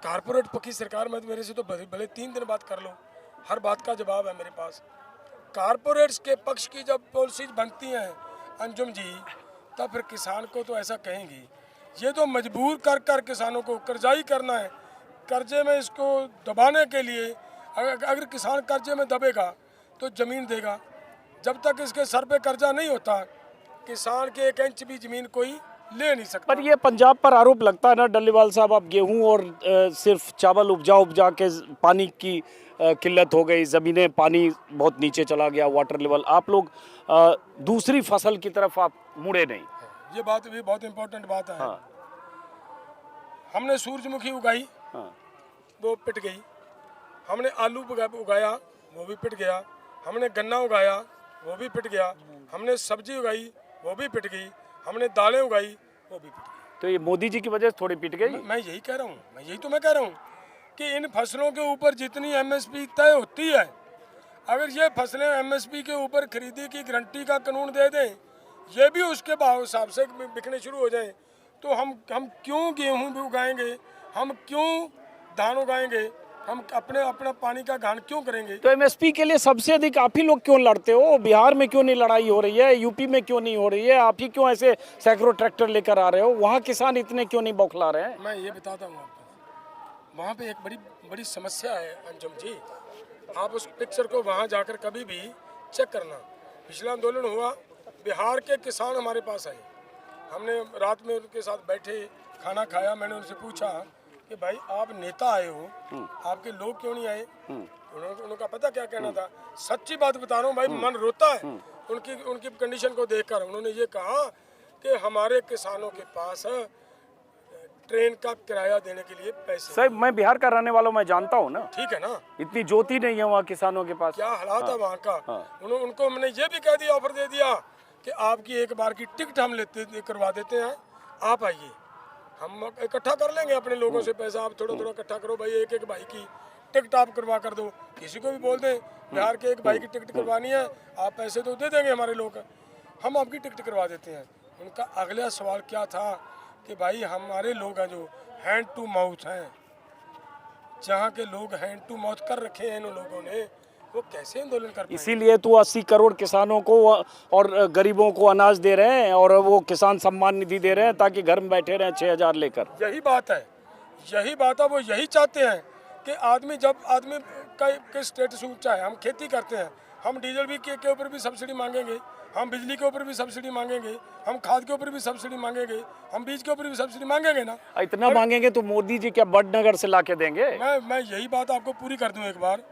कारपोरेट पक्की सरकार में मेरे से तो भले 3 दिन बात कर लो, हर बात का जवाब है मेरे पास। कारपोरेट्स के पक्ष की जब पॉलिसीज बनती हैं अंजुम जी, तब फिर किसान को तो ऐसा कहेंगी। ये तो मजबूर कर कर किसानों को कर्जाई करना है, कर्जे में इसको दबाने के लिए। अगर किसान कर्जे में दबेगा तो ज़मीन देगा, जब तक इसके सर पे कर्जा नहीं होता किसान के 1 इंच भी ज़मीन कोई ले नहीं सकता। पर ये पंजाब पर आरोप लगता है ना डल्लीवाल साहब, आप गेहूं और सिर्फ चावल उपजा के पानी की किल्लत हो गई, ज़मीनें पानी बहुत नीचे चला गया, वाटर लेवल, आप लोग दूसरी फसल की तरफ आप मुड़े नहीं। ये बात भी बहुत इम्पोर्टेंट बात है। हाँ। हमने सूरजमुखी उगाई, हाँ। वो पिट गई। हमने आलू उगाया, वो भी पिट गया। हमने गन्ना उगाया, वो भी पिट गया। हमने सब्जी उगाई, वो भी पिट गई। हमने दालें उगाई, वो भी पिट गई। तो ये मोदी जी की वजह से थोड़ी पिट गई। मैं यही कह रहा हूँ, मैं कह रहा हूँ कि इन फसलों के ऊपर जितनी एमएसपी तय होती है, अगर ये फसलें एमएसपी के ऊपर खरीदी की गारंटी का कानून दे दें, ये भी उसके भाव हिसाब से बिकने शुरू हो जाएं, तो हम क्यों गेहूं भी उगाएंगे, हम क्यों धान उगाएंगे, हम अपना पानी का घान क्यों करेंगे। तो एमएसपी के लिए सबसे अधिक आप ही लोग क्यों लड़ते हो? बिहार में क्यों नहीं लड़ाई हो रही है, यूपी में क्यों नहीं हो रही है? आप ही क्यों ऐसे सैकड़ों ट्रैक्टर लेकर आ रहे हो? वहाँ किसान इतने क्यों नहीं बौखला रहे हैं? मैं ये बताता हूँ आपको, वहाँ पे एक बड़ी समस्या है अंजुम जी। आप उस पिक्चर को वहाँ जाकर कभी भी चेक करना। पिछला आंदोलन हुआ, बिहार के किसान हमारे पास आए, हमने रात में उनके साथ बैठे, खाना खाया। मैंने उनसे पूछा कि भाई आप नेता आए हो, आपके लोग क्यों नहीं आए? उनका पता क्या कहना था? सच्ची बात बता रहा हूँ भाई, मन रोता है उनकी कंडीशन को देखकर। उन्होंने ये कहा कि हमारे किसानों के पास ट्रेन का किराया देने के लिए पैसे। सर मैं बिहार का रहने वाला हूँ, मैं जानता हूँ ना। ठीक है ना, इतनी ज्योति नहीं है वहाँ किसानों के पास। क्या हालात है वहाँ का। उनको मैंने ये भी कह दिया, ऑफर दे दिया कि आपकी एक बार की टिकट हम करवा देते हैं, आप आइए, हम इकट्ठा कर लेंगे अपने लोगों से पैसा, आप थोड़ा थोड़ा इकट्ठा करो भाई, एक भाई की टिकट आप करवा कर दो। किसी को भी बोल दें बिहार के एक भाई की टिकट करवानी है, आप पैसे तो दे देंगे हमारे लोग, हम आपकी टिकट करवा देते हैं। उनका अगला सवाल क्या था कि भाई हमारे लोग हैं जो हैंड टू माउथ हैं, जहाँ के लोग हैंड टू माउथ कर रखे हैं इन लोगों ने, वो कैसे आंदोलन कर पाएंगे? इसीलिए तो 80 करोड़ किसानों को और गरीबों को अनाज दे रहे हैं और वो किसान सम्मान निधि दे रहे हैं ताकि घर में बैठे रहें 6,000 लेकर। यही बात है, वो यही चाहते हैं कि जब आदमी का स्टेटस ऊंचा है, हम खेती करते हैं, हम डीजल भी के ऊपर भी सब्सिडी मांगेंगे, हम बिजली के ऊपर भी सब्सिडी मांगेंगे, हम खाद के ऊपर भी सब्सिडी मांगेंगे, हम बीज के ऊपर भी सब्सिडी मांगेंगे ना। इतना मांगेंगे तो मोदी जी क्या बड़नगर से ला के देंगे? मैं यही बात आपको पूरी कर दूं एक बार।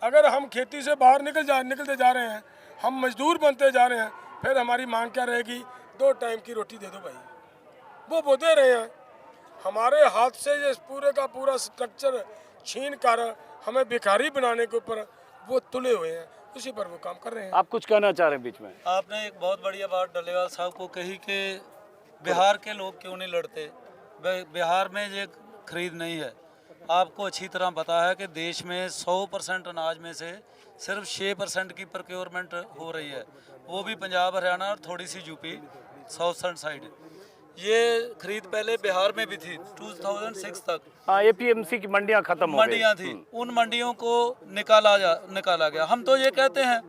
अगर हम खेती से बाहर निकलते जा रहे हैं, हम मजदूर बनते जा रहे हैं, फिर हमारी मांग क्या रहेगी? 2 टाइम की रोटी दे दो भाई। वो दे रहे हैं, हमारे हाथ से ये पूरे का पूरा स्ट्रक्चर छीन कर हमें भिखारी बनाने के ऊपर वो तुले हुए हैं, उसी पर वो काम कर रहे हैं। आप कुछ कहना चाह रहे हैं बीच में? आपने एक बहुत बढ़िया बात डल्लेवाल साहब को कही कि बिहार के लोग क्यों नहीं लड़ते। बिहार में ये खरीद नहीं है। आपको अच्छी तरह पता है कि देश में 100% अनाज में से सिर्फ 6% की प्रोक्योरमेंट हो रही है, वो भी पंजाब हरियाणा और थोड़ी सी यूपी साउथर्न साइड। ये खरीद पहले बिहार में भी थी 2006 तक। हाँ, एपीएमसी की मंडियां खत्म हो गई। मंडियां थी, उन मंडियों को निकाला गया। हम तो ये कहते हैं,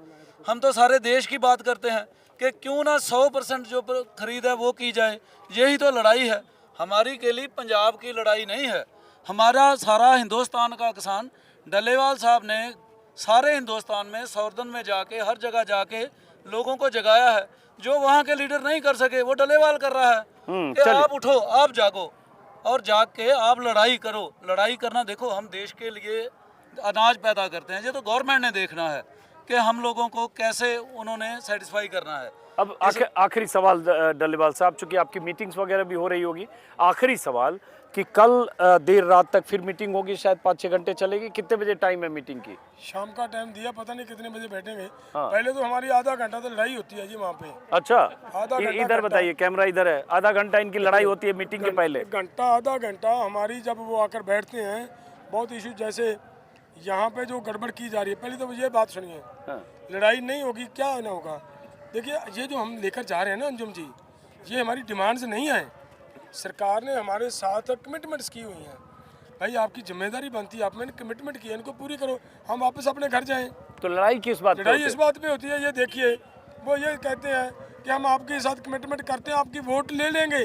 हम तो सारे देश की बात करते हैं कि क्यों ना 100% जो खरीद है वो की जाए। यही तो लड़ाई है हमारी के लिए, पंजाब की लड़ाई नहीं है। हमारा सारा हिंदुस्तान का किसान, डल्लेवाल साहब ने सारे हिंदुस्तान में सौरदन में जाके हर जगह जाके लोगों को जगाया है। जो वहाँ के लीडर नहीं कर सके वो डल्लेवाल कर रहा है कि आप उठो, आप जागो और जाग के आप लड़ाई करो। लड़ाई करना, देखो हम देश के लिए अनाज पैदा करते हैं, ये तो गवर्नमेंट ने देखना है कि हम लोगों को कैसे उन्होंने सेटिस्फाई करना है। अब आखिरी सवाल डल्लेवाल साहब, चूंकि आपकी मीटिंग्स वगैरह भी हो रही होगी, आखिरी सवाल कि कल देर रात तक फिर मीटिंग होगी, शायद 5-6 घंटे चलेगी। कितने बजे टाइम है मीटिंग की? शाम का टाइम दिया, पता नहीं कितने बजे बैठेंगे। पहले तो हमारी आधा घंटा तो लड़ाई होती है जी वहाँ पे। अच्छा, इधर बताइए, कैमरा इधर है। आधा घंटा इनकी लड़ाई होती है मीटिंग के पहले? आधा घंटा हमारी, जब वो आकर बैठते हैं, बहुत इशू जैसे यहाँ पे जो गड़बड़ की जा रही है, पहले तो ये बात सुनिए, लड़ाई नहीं होगी, क्या ना होगा। देखिए, ये जो हम लेकर जा रहे हैं ना अंजुम जी, ये हमारी डिमांड्स नहीं है। सरकार ने हमारे साथ कमिटमेंट्स की हुई हैं। भाई आपकी जिम्मेदारी बनती है, आप मैंने कमिटमेंट की है, इनको पूरी करो, हम वापस अपने घर जाएं। तो लड़ाई किस बात पे लड़ाई होती इस बात पे होती है, ये देखिए वो ये कहते हैं कि हम आपके साथ कमिटमेंट करते हैं, आपकी वोट ले लेंगे,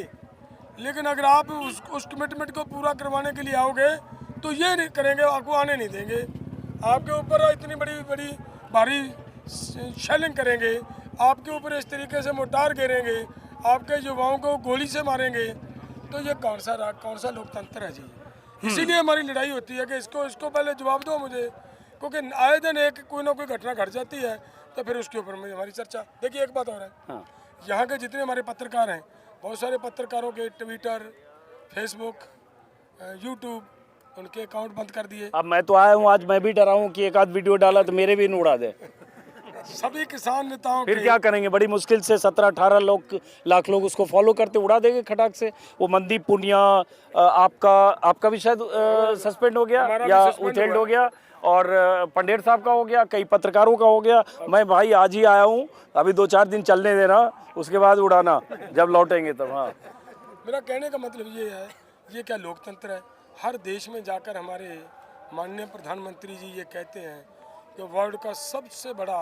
लेकिन अगर आप उस कमिटमेंट को पूरा करवाने के लिए आओगे तो ये नहीं करेंगे, आपको आने नहीं देंगे, आपके ऊपर इतनी बड़ी बड़ी भारी शेलिंग करेंगे, आपके ऊपर इस तरीके से मोटार गिरेंगे, आपके युवाओं को गोली से मारेंगे, तो ये कौन सा लोकतंत्र है जी। इसीलिए हमारी लड़ाई होती है कि इसको पहले जवाब दो मुझे, क्योंकि आए दिन एक कोई ना कोई घटना घट जाती है तो फिर उसके ऊपर में हमारी चर्चा। देखिए एक बात और है, हाँ। यहाँ के जितने हमारे पत्रकार हैं, बहुत सारे पत्रकारों के ट्विटर, फेसबुक, यूट्यूब, उनके अकाउंट बंद कर दिए। अब मैं तो आया हूँ, आज मैं भी डरा हूँ कि एक आध वीडियो डाला तो मेरे भी न उड़ा दे। सभी किसान नेताओं फिर के क्या करेंगे? बड़ी मुश्किल से 17-18 लाख लोग उसको फॉलो करते, उड़ा देंगे खटाक से। वो मनदीप पुनिया आपका भी शायद सस्पेंड हो गया हमारा भी या suspend उथेल्ड हुआ। हो गया, और पंडेर साहब का हो गया, कई पत्रकारों का हो गया। मैं भाई आज ही आया हूँ, अभी 2-4 दिन चलने देना, उसके बाद उड़ाना जब लौटेंगे तब। हाँ, मेरा कहने का मतलब ये है, ये क्या लोकतंत्र है? हर देश में जाकर हमारे माननीय प्रधानमंत्री जी ये कहते हैं कि वर्ल्ड का सबसे बड़ा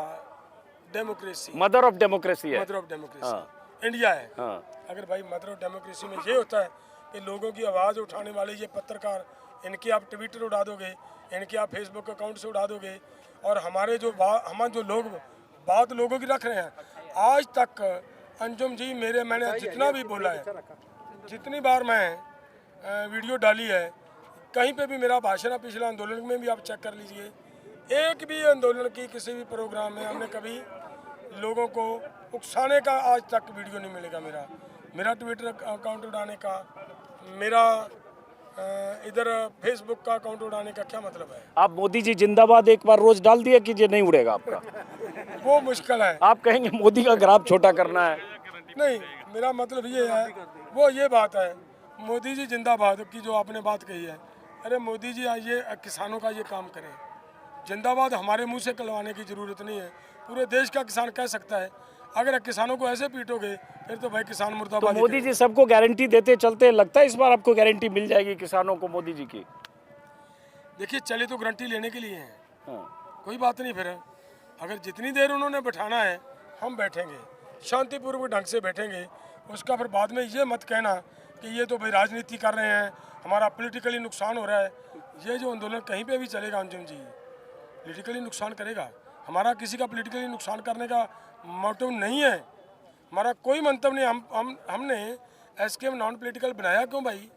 डेमोक्रेसी, मदर ऑफ डेमोक्रेसी है। मदर ऑफ डेमोक्रेसी इंडिया है। हाँ। अगर भाई मदर ऑफ डेमोक्रेसी में ये होता है कि लोगों की आवाज़ उठाने वाले ये पत्रकार, इनके आप ट्विटर उड़ा दोगे, इनके आप फेसबुक अकाउंट से उड़ा दोगे, और हमारे जो लोग बात लोगों की रख रहे हैं, आज तक अंजुम जी मैंने जितना भी बोला है, जितनी बार मैं वीडियो डाली है, कहीं पे भी मेरा भाषण है, पिछले आंदोलन में भी आप चेक कर लीजिए, एक भी आंदोलन की किसी भी प्रोग्राम में हमने कभी लोगों को उकसाने का आज तक वीडियो नहीं मिलेगा। मेरा ट्विटर अकाउंट उड़ाने का, मेरा इधर फेसबुक का अकाउंट उड़ाने का क्या मतलब है? आप मोदी जी जिंदाबाद एक बार रोज डाल दिया कीजिए, नहीं उड़ेगा आपका। वो मुश्किल है। आप कहेंगे मोदी का ग्राफ छोटा करना है। नहीं, मेरा मतलब ये है, वो ये बात है, मोदी जी जिंदाबाद की जो आपने बात कही है, अरे मोदी जी आइए किसानों का ये काम करें, जिंदाबाद हमारे मुंह से कहलवाने की ज़रूरत नहीं है, पूरे देश का किसान कह सकता है। अगर किसानों को ऐसे पीटोगे फिर तो भाई किसान तो मुर्दाबाद। मोदी जी सबको गारंटी देते चलते, लगता है इस बार आपको गारंटी मिल जाएगी किसानों को मोदी जी की? देखिए चले तो गारंटी लेने के लिए हैं, हाँ। कोई बात नहीं। फिर अगर जितनी देर उन्होंने बैठाना है हम बैठेंगे, शांतिपूर्वक ढंग से बैठेंगे। उसका फिर बाद में ये मत कहना कि ये तो भाई राजनीति कर रहे हैं, हमारा पॉलिटिकली नुकसान हो रहा है। ये जो आंदोलन कहीं पे भी चलेगा अंजुम जी, पॉलिटिकली नुकसान करेगा। हमारा किसी का पॉलिटिकली नुकसान करने का मोटिव नहीं है, हमारा कोई मंतव्य नहीं। हमने एसकेएम नॉन पॉलिटिकल बनाया क्यों भाई?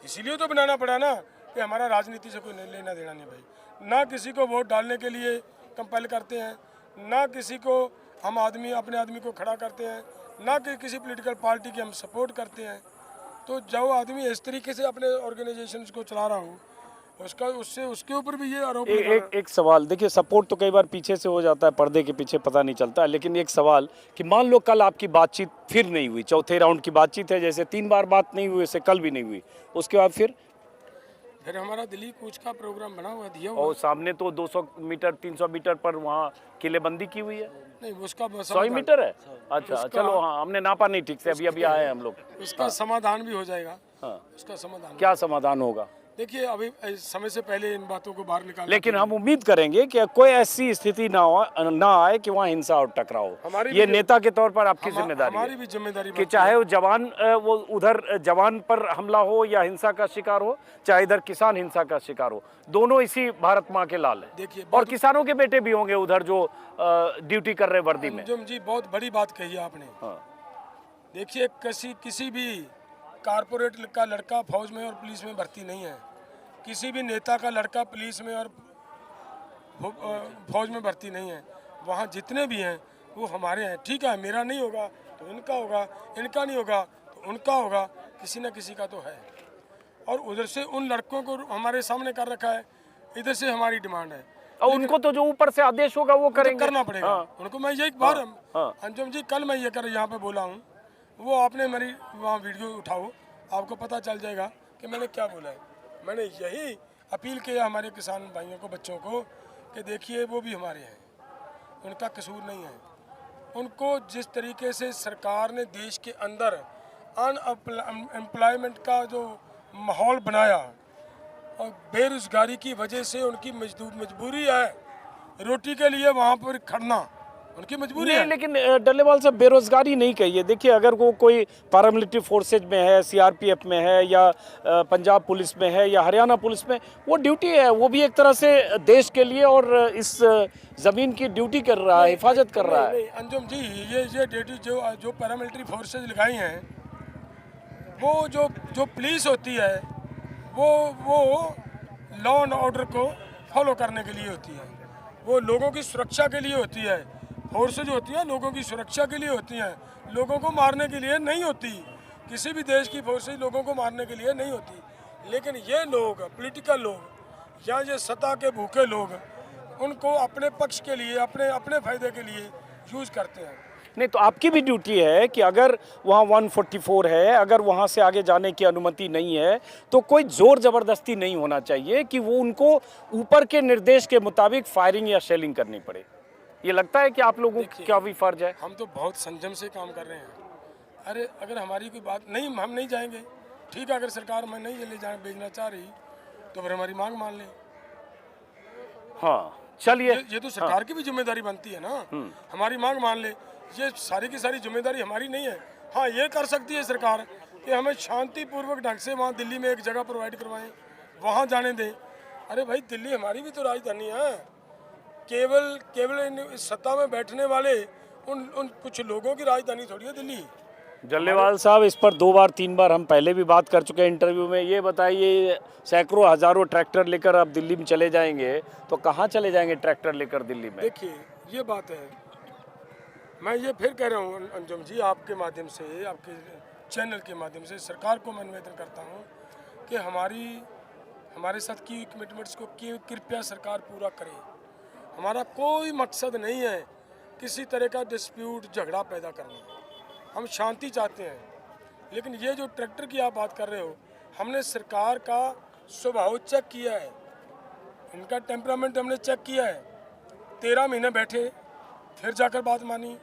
इसीलिए तो बनाना पड़ा ना कि हमारा राजनीति से कोई लेना देना नहीं भाई। ना किसी को वोट डालने के लिए कंपेल करते हैं, ना किसी को हम अपने आदमी को खड़ा करते हैं, ना कि किसी पॉलिटिकल पार्टी की हम सपोर्ट करते हैं। तो जो आदमी इस तरीके से अपने ऑर्गेनाइजेशन को चला रहा हो, उसके ऊपर भी ये आरोप एक सवाल देखिए, सपोर्ट तो कई बार पीछे से हो जाता है, पर्दे के पीछे पता नहीं चलता, लेकिन एक सवाल कि मान लो कल आपकी बातचीत फिर नहीं हुई, चौथे राउंड की बातचीत है, जैसे 3 बार बात नहीं हुई वैसे कल भी नहीं हुई, उसके बाद फिर हमारा दिल्ली कूच का प्रोग्राम बना हुआ दिया हुआ। और सामने तो 200 मीटर 300 मीटर पर वहाँ किलेबंदी की हुई है। नहीं, उसका 100 मीटर है। अच्छा चलो, हाँ हमने नापा नहीं ठीक से, अभी आए हैं हम लोग। उसका समाधान भी हो जाएगा। हाँ, उसका समाधान क्या समाधान होगा? देखिए अभी समय से पहले इन बातों को बाहर निकालना, लेकिन हम उम्मीद करेंगे कि कोई ऐसी स्थिति ना आए कि वहाँ हिंसा और टकराव हो। ये नेता के तौर पर आपकी जिम्मेदारी हमारी है भी जिम्मेदारी कि चाहे वो जवान वो उधर जवान पर हमला हो या हिंसा का शिकार हो, चाहे इधर किसान हिंसा का शिकार हो, दोनों इसी भारत माँ के लाल है। देखिए और किसानों के बेटे भी होंगे उधर जो ड्यूटी कर रहे वर्दी में। अंजुम जी बहुत बड़ी बात कही है आपने। देखिए किसी भी कारपोरेट का लड़का फौज में और पुलिस में भर्ती नहीं है, किसी भी नेता का लड़का पुलिस में और फौज में भर्ती नहीं है। वहाँ जितने भी हैं वो हमारे हैं। ठीक है, मेरा नहीं होगा तो इनका होगा, इनका नहीं होगा तो उनका होगा, किसी न किसी का तो है। और उधर से उन लड़कों को हमारे सामने कर रखा है, इधर से हमारी डिमांड है। और उनको तो जो ऊपर से आदेश होगा वो करेंगे, करना पड़ेगा उनको। मैं यही बार अंजुम जी कल मैं ये यहाँ पे बोला हूँ, वो आपने मेरी वहाँ वीडियो उठाओ, आपको पता चल जाएगा कि मैंने क्या बोला है। मैंने यही अपील किया हमारे किसान भाइयों को, बच्चों को, कि देखिए वो भी हमारे हैं, उनका कसूर नहीं है। उनको जिस तरीके से सरकार ने देश के अंदर अनएम्प्लॉयमेंट का जो माहौल बनाया, और बेरोजगारी की वजह से उनकी मजबूरी है रोटी के लिए वहाँ पर खड़ना, उनकी मजबूरी नहीं, है। लेकिन डल्लेवाल साहब बेरोजगारी नहीं कहिए। देखिए, अगर वो कोई पैरामिलिट्री फोर्सेज में है, सीआरपीएफ में है, या पंजाब पुलिस में है, या हरियाणा पुलिस में, वो ड्यूटी है, वो भी एक तरह से देश के लिए और इस ज़मीन की ड्यूटी कर रहा है, हिफाजत कर रहा है। नहीं अंजुम जी, ये ड्यूटी जो पैरामिलिट्री फोर्सेज लगाई हैं, वो जो पुलिस होती है वो लॉ एंड ऑर्डर को फॉलो करने के लिए होती है, वो लोगों की सुरक्षा के लिए होती है। फोर्सेज होती है लोगों की सुरक्षा के लिए होती हैं, लोगों को मारने के लिए नहीं होती। किसी भी देश की फोर्सेज लोगों को मारने के लिए नहीं होती। लेकिन ये लोग पॉलिटिकल लोग या ये सत्ता के भूखे लोग उनको अपने पक्ष के लिए, अपने फायदे के लिए यूज़ करते हैं। नहीं, तो आपकी भी ड्यूटी है कि अगर वहाँ 144 है, अगर वहाँ से आगे जाने की अनुमति नहीं है, तो कोई जोर जबरदस्ती नहीं होना चाहिए कि वो उनको ऊपर के निर्देश के मुताबिक फायरिंग या शेलिंग करनी पड़े। ये लगता है कि आप लोगों का भी फर्ज है। हम तो बहुत संयम से काम कर रहे हैं। अरे अगर हमारी कोई बात नहीं, हम नहीं जाएंगे, ठीक है। अगर सरकार में नहीं ले जाए भेजना चाह रही तो फिर हमारी मांग मान ले। हाँ, चलिए, ये तो सरकार की भी जिम्मेदारी बनती है ना, हमारी मांग मान ले। ये सारी की सारी जिम्मेदारी हमारी नहीं है। हाँ, ये कर सकती है सरकार कि हमें शांतिपूर्वक ढंग से वहाँ दिल्ली में एक जगह प्रोवाइड करवाएं, वहाँ जाने दें। अरे भाई, दिल्ली हमारी भी तो राजधानी है। केवल सत्ता में बैठने वाले उन कुछ लोगों की राजधानी थोड़ी है दिल्ली। डल्लेवाल साहब, इस पर 2 बार 3 बार हम पहले भी बात कर चुके हैं इंटरव्यू में। ये बताइए, सैकड़ों हजारों ट्रैक्टर लेकर आप दिल्ली में चले जाएंगे तो कहाँ चले जाएंगे ट्रैक्टर लेकर दिल्ली में? देखिए, ये बात है, मैं ये फिर कह रहा हूँ अंजुम जी, आपके माध्यम से, आपके चैनल के माध्यम से सरकार को मैं निवेदन करता हूँ कि हमारे साथ की कमिटमेंट्स को कृपया सरकार पूरा करे। हमारा कोई मकसद नहीं है किसी तरह का डिस्प्यूट, झगड़ा पैदा करना। हम शांति चाहते हैं। लेकिन ये जो ट्रैक्टर की आप बात कर रहे हो, हमने सरकार का स्वभाव चेक किया है, इनका टेम्परामेंट हमने चेक किया है। 13 महीने बैठे, फिर जाकर बात मानी।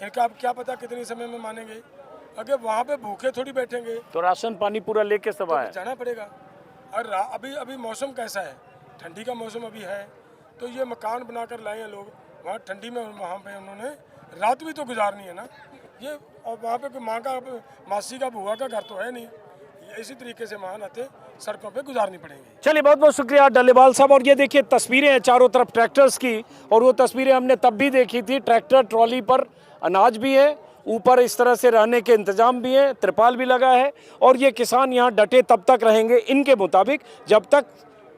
इनका अब क्या पता कितने समय में मानेंगे। अगर वहाँ पे भूखे थोड़ी बैठेंगे तो राशन पानी पूरा लेके सब आए। जाना पड़ेगा। और अभी मौसम कैसा है? ठंडी का मौसम अभी है, तो ये मकान बनाकर लाए हैं लोग वहाँ ठंडी में। वहाँ पे उन्होंने रात भी तो गुजारनी है ना। ये और वहाँ पे कोई माँ का, मासी का, बुआ का घर तो है नहीं। इसी तरीके से वहाँ आते सड़कों पे गुजारनी पड़ेगी। चलिए, बहुत बहुत शुक्रिया डल्लेवाल साहब। और ये देखिए, तस्वीरें हैं चारों तरफ ट्रैक्टर्स की, और वो तस्वीरें हमने तब भी देखी थी। ट्रैक्टर ट्रॉली पर अनाज भी है, ऊपर इस तरह से रहने के इंतजाम भी है, त्रिपाल भी लगा है, और ये किसान यहाँ डटे तब तक रहेंगे इनके मुताबिक जब तक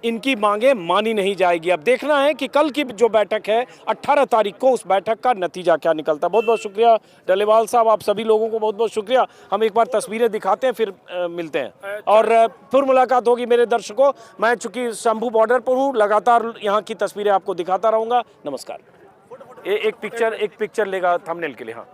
इनकी मांगे मानी नहीं जाएगी। अब देखना है कि कल की जो बैठक है 18 तारीख को, उस बैठक का नतीजा क्या निकलता है। बहुत बहुत शुक्रिया डल्लेवाल साहब, आप सभी लोगों को बहुत बहुत शुक्रिया। हम एक बार तस्वीरें दिखाते हैं, फिर मिलते हैं और फिर मुलाकात होगी मेरे दर्शकों। मैं चूंकि शंभू बॉर्डर पर हूँ, लगातार यहाँ की तस्वीरें आपको दिखाता रहूँगा। नमस्कार। एक पिक्चर लेगा थंबनेल के लिए। हाँ।